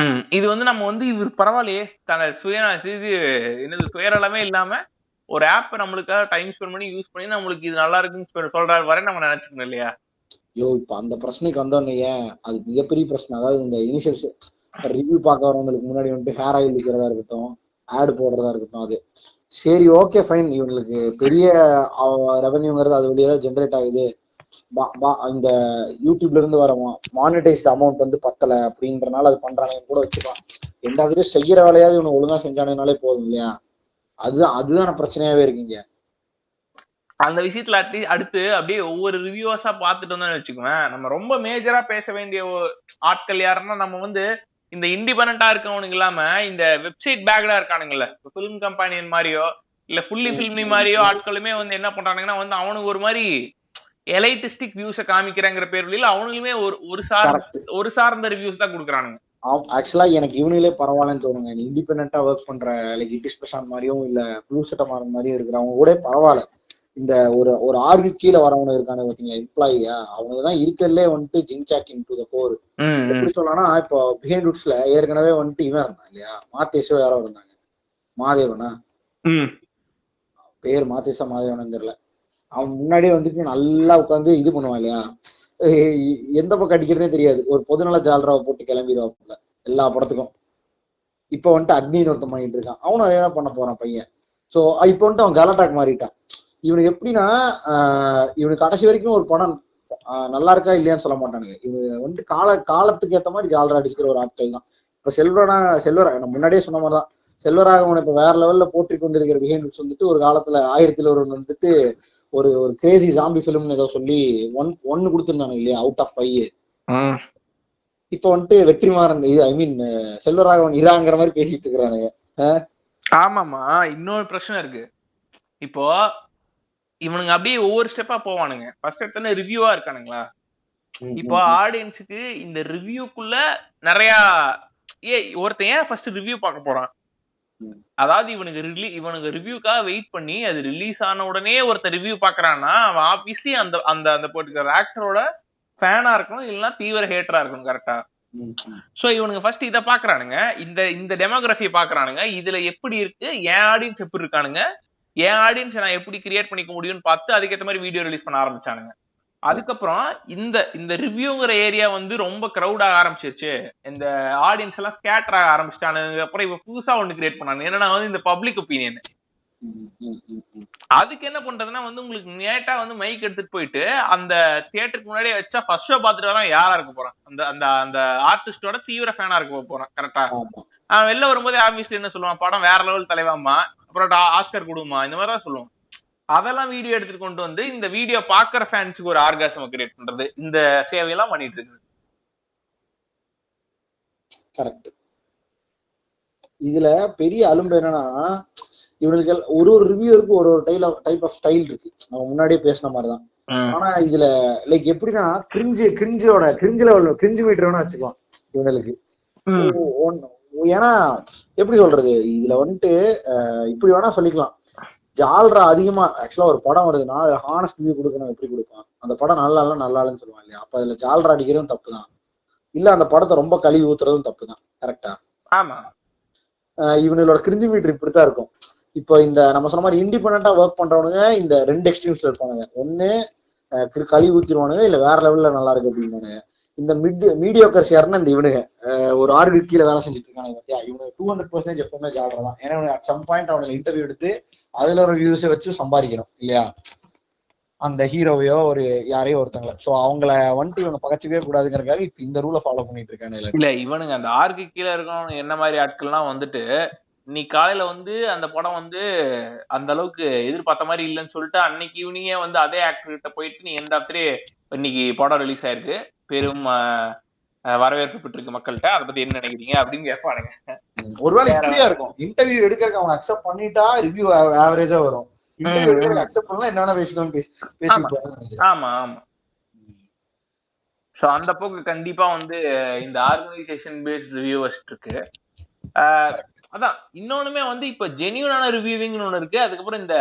இது வந்து நம்ம வந்து இவர் பரவாயில்லையே தன சுயநலமே இல்லாம ஒரு ஆப் நம்மளுக்காக டைம் ஸ்பெண்ட் பண்ணி யூஸ் பண்ணி நம்மளுக்கு இது நல்லா இருக்குன்னு சொல்றாரு வரை நம்ம நினைச்சுக்கணும் இல்லையா? ஐயோ இப்ப அந்த பிரச்சனைக்கு வந்தோடனே ஏன் அது மிகப்பெரிய பிரச்சனை. அதாவது இந்த இனிஷியல் ரிவ்யூ பார்க்க வரவங்களுக்கு முன்னாடி வந்துட்டு ஹேர் ஆயில் விற்கிறதா இருக்கட்டும், ஆட் போடுறதா இருக்கட்டும், அது சரி ஓகே ஃபைன், இவங்களுக்கு பெரிய ரெவன்யூங்கிறது அது வழியா ஜென்ரேட் ஆகுது. இந்த யூடியூப்ல இருந்து வர மானிட்டைஸ்ட் அமௌண்ட் வந்து பத்தல அப்படின்றனால அது பண்றாங்க கூட வச்சுக்கலாம். ரெண்டாவது செய்யற வேலையாவது இவனை ஒழுங்கா செஞ்சானே போதும் இல்லையா? அதுதான் பிரச்சனையாவே இருக்குங்க அந்த விஷயத்துல. அடுத்து அப்படியே ஒவ்வொரு ரிவ்யூவர்ஸா பாத்துட்டு வந்தோம்னு வச்சுக்கோங்க, நம்ம ரொம்ப மேஜரா பேச வேண்டிய ஆட்கள் யாருன்னா நம்ம வந்து இந்த இண்டிபெண்டா இருக்கவனுங்க இல்லாம இந்த வெப்சைட் பேக்டா இருக்கானுங்கல்ல, பிலிம் கம்பெனியன் மாதிரியோ இல்ல ஃபுல்லி ஃபில்மி மாதிரியோ ஆட்களுமே வந்து என்ன பண்றாங்கன்னா வந்து அவனுக்கு ஒரு மாதிரி எலைட்டிஸ்டிக் வியூஸ காமிக்கிறாங்கிற பேர்ல அவனுங்களுமே ஒரு சார்ந்த ரிவ்யூஸ் தான் கொடுக்குறானுங்க. ஆக்சுவலா எனக்கு இவனுங்களே பரவாயில்லன்னு தோணுங்க. இண்டிபெண்டா ஒர்க் பண்ற லைக் இட்டிஸ் பிரசாந்த் மாதிரியும் இல்ல ப்ளூ சட்டை மாறன் மாதிரியும் இருக்கிறவங்க கூட பரவாயில்ல. இந்த ஒரு ஆர்வி கீழே வரவனு இருக்கானு பாத்தீங்களா எம்ப்ளாயியா, அவனுக்குதான் இருக்கிறதுலே வந்துட்டு zigzag in to the core. எப்படி சொல்லலாம்னா இப்போ பிஹைண்ட் ரூட்ஸ்ல ஏற்கனவே வந்துட்டு இவன் இருந்தான் இல்லையா, மாத்தேஷோ யாரோ இருந்தாங்க, மாதேவனா பேர், மாத்தேஷா மாதேவனு தெரியல. அவன் முன்னாடியே வந்துட்டு நல்லா உட்காந்து இது பண்ணுவான் இல்லையா, எந்த பக்கம் அடிக்கிறதே தெரியாது, ஒரு பொதுநல ஜாலராவை போட்டு கிளம்பிடுவாப்புல எல்லா படத்துக்கும். இப்ப வந்துட்டு அக்னின்னு ஒருத்தன் பண்ணிட்டு இருக்கான், அவனும் அதே தான் பண்ண போறான் பையன். சோ இப்ப வந்துட்டு அவன் கலாட்டாக் மாறிட்டான். இவனுக்கு எப்படின்னா இவனுக்கு கடைசி வரைக்கும் ஒரு படம் நல்லா இருக்கா இல்லையான்னு சொல்ல மாட்டானுங்க. இவனு வந்துட்டு காலத்துக்கு ஏற்ற மாதிரி ஜாலரா அடிச்சுக்கிற ஒரு ஆட்கள் தான். இப்ப செல்வராக முன்னாடியே சொன்ன மாதிரிதான், செல்வராகவன் இப்ப வேற லெவல்ல போற்றி கொண்டிருக்கிற பிஹைண்ட் வந்துட்டு ஒரு காலத்துல 1000 வந்துட்டு ஒரு கிரேசி ஜாம்பி பிலிம்னு ஏதோ சொல்லி ஒன்னு கொடுத்துருந்தானு இல்லையா, அவுட் ஆஃப் 5. இப்ப வந்துட்டு வெற்றிமாறன் இது ஐ மீன் செல்வராகவன் இராங்கிற மாதிரி பேசிட்டு இருக்கிறானுங்க. ஆமாமா, இன்னொரு பிரச்சனை இருக்கு. இப்போ இவனுங்க அப்படியே ஒவ்வொரு ஸ்டெப்பா போவானுங்க. ஃபர்ஸ்ட் எடுத்தோன்னே ரிவ்யூவா இருக்கானுங்களா, இப்போ ஆடியன்ஸுக்கு இந்த ரிவ்யூக்குள்ள நிறைய ஒருத்தன் ஏன் ஃபர்ஸ்ட் ரிவ்யூ பார்க்க போறான், அதாவது இவனுக்கு ரிவ்யூக்காக வெயிட் பண்ணி அது ரிலீஸ் ஆன உடனே ஒருத்தர் ரிவ்யூ பாக்குறான்னா அவன் ஆப்வியஸ்லி அந்த அந்த அந்த பர்டிகுலர் ஆக்டரோட ஃபேனா இருக்கணும், இல்லைன்னா தீவிர ஹேட்டரா இருக்கணும். கரெக்டா? சோ இவனுங்க ஃபர்ஸ்ட் இதை பாக்குறானுங்க, இந்த டெமோகிராஃபியை பாக்குறானுங்க, இதுல எப்படி இருக்கு, என் ஆடியன்ஸ் எப்படி இருக்கானுங்க, என் ஆடியன்ஸ் நான் எப்படி கிரியேட் பண்ணிக்க முடியும்னு பார்த்து அதுக்கேற்ற மாதிரி வீடியோ ரிலீஸ் பண்ண ஆரம்பிச்சானுங்க. அதுக்கப்புறம் இந்த ரிவ்யூங்கிற ஏரியா வந்து ரொம்ப கிரௌட் ஆக ஆரம்பிச்சிருச்சு, இந்த ஆடியன்ஸ் எல்லாம் ஸ்கேட்டர் ஆக ஆரம்பிச்சிட்டானுங்க. அப்புறம் இப்ப புதுசா ஒண்ணு கிரியேட் பண்ணாங்க, என்னன்னா வந்து இந்த பப்ளிக் ஒப்பீனியன். அதுக்கு என்ன பண்றதுன்னா வந்து உங்களுக்கு நேட்டா வந்து மைக் எடுத்துட்டு போயிட்டு அந்த தியேட்டருக்கு முன்னாடியே வச்சா ஃபர்ஸ்ட் ஷோ பார்த்துட்டு வரான் யாரா இருக்க போறான், அந்த அந்த அந்த ஆர்டிஸ்டோட தீவிர ஃபேனா இருக்க போறான். கரெக்டா? அவன் வெளில வரும்போது ஆப்வியஸ்லி என்ன சொல்லுவான், படம் வேற லெவல் தலைவாமா, அப்புறம் ஆஸ்கர் கொடுமா, இந்த மாதிரி தான் சொல்லுவான். அதெல்லாம் வீடியோ எடுத்துட்டு கொண்டு வந்து இந்த வீடியோ பாக்குற ஃபேன்ஸுக்கு ஒரு ஆர்காசம் கிரியேட் பண்றது, இந்த சேவையெல்லாம் பண்ணிட்டு இருக்கு. கரெக்ட். இதுல பெரிய அலும்பு என்னன்னா, இவனுக்கு ஒரு ரிவ்யூருக்கு ஒரு டைப் ஆஃப் ஸ்டைல் இருக்கு, நம்ம முன்னாடியே பேசின மாதிரிதான். ஆனா இதுல லைக் எப்படின்னா கிரிஞ்சு மீட்டர் வச்சுக்கலாம் இவனுக்கு. ஏன்னா எப்படி சொல்றது, இதுல வந்துட்டு இப்படி வேணா சொல்லிக்கலாம், ஜால்ரா அதிகமா ஆக்சுவலா ஒரு படம் வருதுன்னா அதுல ஹானஸ்ட் ரிவ்யூ கொடுக்கணும். எப்படி கொடுப்பான், அந்த படம் நல்லா இல்லைன்னு சொல்லுவான் இல்லையா, அப்ப அதுல ஜால்ரா அடிக்கிறதும் தப்பு தான், இல்ல அந்த படத்தை ரொம்ப கழுவி ஊத்துறதும் தப்பு தான். கரெக்டா? ஆமா. இவனோட கிரிஞ்சு மீட்டர் இப்படித்தான் இருக்கும். இப்போ இந்த நம்ம சொன்ன மாதிரி இண்டிபெண்டா ஒர்க் பண்றவனுங்க இந்த 2 எக்ஸ்ட்ரீம்ஸ்ல இருப்பானுங்க. ஒண்ணு கழுவி ஊத்திடுவானுங்க, இல்ல வேற லெவல்ல நல்லா இருக்கு அப்படின்னுவானுங்க. இந்த மீடியோக்கர்ஸ் யாருன்னா இந்த இவனுங்க ஒரு 6 கீழே வேலை செஞ்சுட்டு இருக்கானுங்க பத்தியா, இவனுக்கு 200% எப்பவுமே ஜால்ரா தான். ஏன்னா அட் சம் பாயிண்ட் அவனுக்கு இன்டர்வியூ எடுத்து அதுல ஒரு வியூஸை வச்சு சம்பாதிக்கணும் இல்லையா, அந்த ஹீரோவையோ ஒரு யாரையோ ஒருத்தங்கள. சோ அவங்கள வந்துட்டு இவங்க பகச்சிக்கவே கூடாதுங்கிறதுக்காக இப்ப இந்த ரூலை ஃபாலோ பண்ணிட்டு இருக்கானு. இல்ல இவனுங்க அந்த 6 கீழே இருக்கணும் என்ன மாதிரி ஆட்கள்லாம் வந்துட்டு நீ காலையில வந்து அந்த படம் வந்து அந்த அளவுக்கு எதிர்பார்த்த மாதிரி இல்லைன்னு சொல்லிட்டு அன்னைக்கு ஈவினிங்கே வந்து அதே ஆக்டர் கிட்ட போயிட்டு நீ எந்த ஆப்டரே இன்னைக்கு படம் ரிலீஸ் ஆயிருக்கு, பெரும் வரவேற்பு பெற்றிருக்கு மக்கள்கிட்ட, அதை பத்தி என்ன நினைக்கிறீங்க அப்படின்னு கேட்பானுங்க. ஒருவேளை இப்படியா இருக்கும், இன்டர்வியூ எடுக்கிறதுக்கு அவங்க அக்செப்ட் பண்ணிட்டா ரிவ்யூ ஆவரேஜா வரும், இன்டர்வியூ எடுக்கிறதுக்கு அக்செப்ட் பண்ணலாம் என்ன வேணா பேசிக்கலாம். ஆமா ஆமா. சோ அந்த போக்கு கண்டிப்பா வந்து இந்த ஆர்கனைசேஷன் பேஸ்ட் ரிவ்யூவர்ஸ் இருக்கு. அதான் இன்னொன்னுமே வந்து இப்ப ஜென்யூனான ரிவ்யூவிங்னு ஒண்ணு இருக்கு, அதுக்கப்புறம் இந்த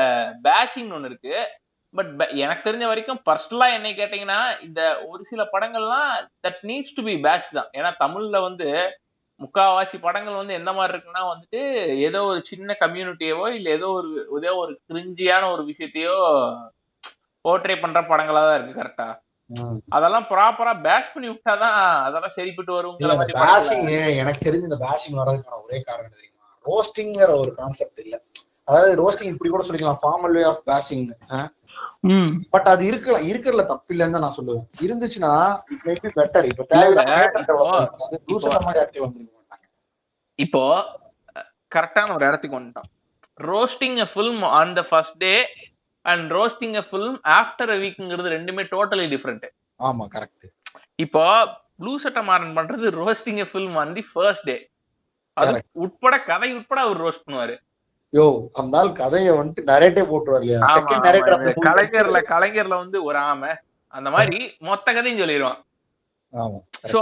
பேஷிங்னு ஒண்ணு இருக்கு. பட் எனக்கு தெரிஞ்ச வரைக்கும் பர்சனலா என்னை கேட்டீங்கன்னா இந்த ஒரு சில படங்கள்லாம் தட் நீட்ஸ் டு பி பேஷ் தான். ஏன்னா தமிழ்ல வந்து முக்காவாசி படங்கள் வந்து எந்த மாதிரி இருக்குன்னா வந்துட்டு ஏதோ ஒரு சின்ன கம்யூனிட்டியவோ இல்ல ஏதோ ஒரு கிரிஞ்சியான ஒரு விஷயத்தையோ போர்ட்ரே பண்ற படங்களா தான் இருக்கு. கரெக்டா? அதெல்லாம் ப்ராப்பரா பேஷ் பண்ணி விட்டாதான் அதெல்லாம் சரிப்பட்டு வருங்கிற மாதிரி. பேஷிங் எனக்கு தெரிஞ்ச இந்த பேஷிங் வர்றதுக்கான ஒரே காரணம் தெரியுமா, ரோஸ்டிங்கிற ஒரு கான்செப்ட் இல்ல. அதாவது ரோஸ்டிங் இப்படி கூட சொல்லிக்கலாம், formal way of bashing. But அது இருக்கிறதுல தப்பு இல்லைன்னு நான் சொல்லுவேன். இருந்துச்சுன்னா இட் மேக் பி பெட்டர். இப்போ இப்போ கரெக்டான ஒரு இடத்துக்கு வந்துட்டோம். Roasting a film on the first day and roasting a film after a weekங்கிறது ரெண்டுமே டோட்டலி டிஃபரெண்ட். ஆமா கரெக்ட். இப்போ ப்ளூ சட்டை மாறன் பண்றது roasting a film on the first day, அது உட்பட கதை உட்பட அவர் ரோஸ்ட் பண்ணுவாரு. யோ அந்த நாள் கதையை வந்துட்டு நரேட்டே போட்டுருவாரு இல்லையா, செகண்ட் நரேட்டர் அந்த கலைஞர்ல வந்து ஒரு ஆமை அந்த மாதிரி மொத்த கதையும் சொல்லிடுவான். சோ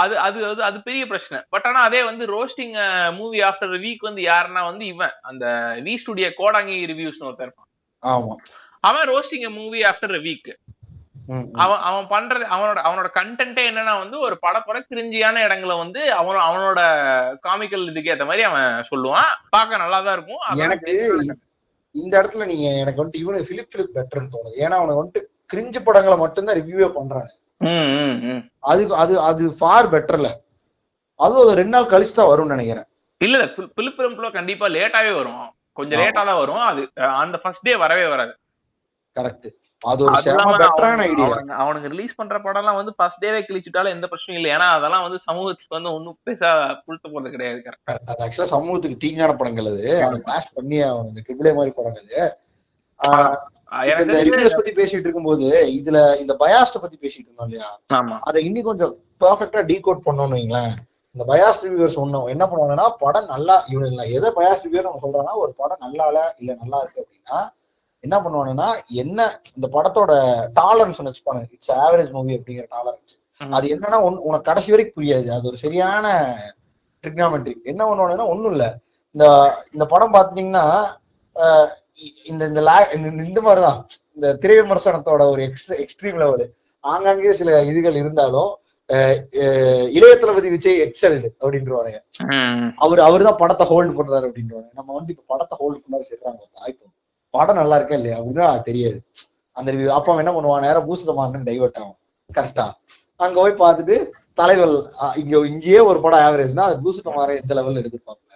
அது அது அது பெரிய பிரச்சனை. பட் ஆனா அதே வந்து ரோஸ்டிங் மூவி ஆஃப்டர் வீக் வந்து யாருன்னா வந்து இவன் அந்த வி ஸ்டுடியோ கோடாங்கி ரிவ்யூஸ்னு ஒருத்தர் இருப்பான். அவன் ரோஸ்டிங் மூவி ஆஃப்டர் வீக் அவன் பண்றது அவனோட கண்டென்ட்டே என்னன்னா வந்து ஒரு படப்பட கிரிஞ்சியான இடங்களை வந்து அவனோட காமிக்கல் இதுக்கு ஏத்த மாதிரி அவன் சொல்லுவான். பார்க்க நல்லாதான் இருக்கும். எனக்கு இந்த இடத்துல நீங்க எனக்கு வந்துட்டு இவனுக்கு பிலிப் பெட்டர்ன்னு தோணுது. ஏன்னா அவனுக்கு வந்துட்டு கிரிஞ்சு படங்களை மட்டும்தான் ரிவ்யூவே பண்றாங்க. அது ஃபார் பெட்டர்ல. அதுவும் அது 2 நாள் கழிச்சு தான் வரும்னு நினைக்கிறேன். இல்ல பிலிப் கண்டிப்பா லேட்டாவே வரும், கொஞ்சம் லேட்டா தான் வரும். அது அந்த ஃபர்ஸ்ட் டே வரவே வராது. கரெக்ட். அது ஒரு செம பெட்டரான ஐடியா. அவனுக்கு ரிலீஸ் பண்ற படம் எல்லாம் வந்து ஃபர்ஸ்ட் டேவே கிழிச்சிட்டாலும் எந்த பிரச்சனையும் இல்லை. ஏன்னா அதெல்லாம் வந்து சமூகத்துக்கு வந்து ஒன்னும் பெருசா புழுத்த போறது கிடையாது. கரெக்ட். அது ஆக்சுவலா சமூகத்துக்கு தீங்கான படங்கள். அது அதை கிளாஷ் பண்ணி அவனுக்கு ட்ரிபிள் ஏ மாதிரி படங்கள். இந்த ரிவ்யூஸ் பத்தி பேசிட்டு இருக்கும்போது இதுல இந்த பயாஸ்ட பத்தி பேசிட்டு இருந்தோம் இல்லையா, அதை இன்னும் கொஞ்சம் பெர்ஃபெக்ட்டா டீகோட் பண்ணோம்னு வைங்களேன். இந்த பயாஸ் ரிவ்யூவர்ஸ் என்ன பண்ணுவாங்கன்னா, படம் நல்லா இவங்க எதை பயாஸ் ரிவ்யூவர் நம்ம சொல்றோம்னா, ஒரு படம் நல்லா இல்ல நல்லா இருக்கு அப்படின்னா என்ன பண்ணுவானுன்னா, என்ன இந்த படத்தோட டாலரன்ஸ் வச்சுப்பாங்க. இட்ஸ் ஆவரேஜ் மூவி அப்படிங்கிற டாலரன்ஸ். அது என்னன்னா உனக்கு கடைசி வரைக்கும் புரியாது. அது ஒரு சரியான ட்ரிக்னாமெட்ரி. என்ன பண்ணுவானுன்னா, ஒண்ணும் இல்ல, இந்த படம் பாத்தீங்கன்னா இந்த மாதிரிதான் இந்த திரை விமர்சனத்தோட ஒரு எக்ஸ்ட்ரீம் லெவலு. ஆங்காங்கே சில இதுகள் இருந்தாலும் இளைய தளபதி விஜய் எக்ஸல்டு அப்படின்றவானுங்க. அவருதான் படத்தை ஹோல்டு பண்றாரு அப்படின்றவாங்க. நம்ம வந்து இப்ப படத்தை ஹோல்டு பண்ணாரு சொல்றாங்க. இப்போ படம் நல்லா இருக்கா இல்லையா அப்படின்னா தெரியாது. அந்த ரிவ்யூ அப்ப என்ன பண்ணுவான், நேரம் பூசலமான்னு டைவர்ட் ஆகும். கரெக்டா அங்க போய் பார்த்துட்டு தலைவர் இங்கேயே ஒரு படம் ஆவரேஜ்னா அது பூசலமாற எந்த லெவல்ல எடுத்துப்பாப்ல,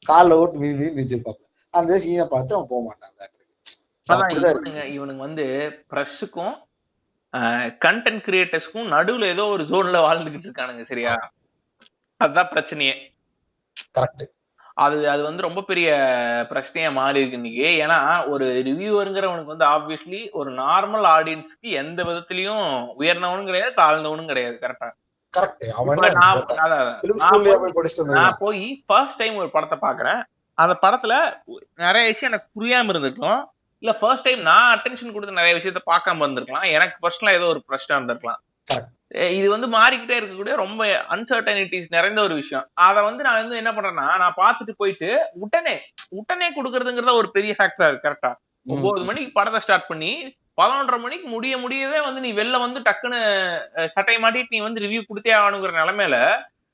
காலில் ஓட்டு மீதி வச்சிருப்பாப்ல. அந்த சீனை பார்த்து அவன் போக மாட்டான். இவனுக்கு வந்து பிரஸ்ஸுக்கும் கண்டென்ட் கிரியேட்டர்ஸ்க்கும் நடுவுல ஏதோ ஒரு ஜோன்ல வாழ்ந்துகிட்டு இருக்கானுங்க. சரியா, அதுதான் பிரச்சனையே. கரெக்ட். அது வந்து ரொம்ப பெரிய பிரச்சனையா மாறி இருக்கு இன்னைக்கு. ஏன்னா ஒரு ரிவ்யூவருங்கிறவனுக்கு வந்து ஆப்வியஸ்லி ஒரு நார்மல் ஆடியன்ஸ்க்கு எந்த விதத்திலயும் உயர்ந்தவனும் கிடையாது, தாழ்ந்தவனும் கிடையாது. கரெக்டா. நான் போய் ஃபர்ஸ்ட் டைம் ஒரு படத்தை பாக்குறேன். அந்த படத்துல நிறைய விஷயம் எனக்கு புரியாம இருந்திருக்கலாம், இல்ல ஃபர்ஸ்ட் டைம் நான் அட்டென்ஷன் கொடுத்து நிறைய விஷயத்த பார்க்காம இருந்திருக்கலாம், எனக்கு பர்சனலா ஏதோ ஒரு பிரச்சனை இருந்திருக்கலாம். இது வந்து மாறிக்கிட்டே இருக்கக்கூடிய ரொம்ப அன்சர்டனிட்டிஸ் நிறைந்த ஒரு விஷயம். அதை வந்து நான் வந்து என்ன பண்றேன்னா, நான் பார்த்துட்டு போயிட்டு உடனே கொடுக்கறதுங்கிறத ஒரு பெரிய ஃபேக்டரா இருக்கு. கரெக்டா 9 மணிக்கு படத்தை ஸ்டார்ட் பண்ணி 11:30 மணிக்கு முடியவே வந்து நீ வெளில வந்து டக்குன்னு சட்டை மாட்டிட்டு நீ வந்து ரிவ்யூ கொடுத்தே ஆகணுங்கிற நிலைமையில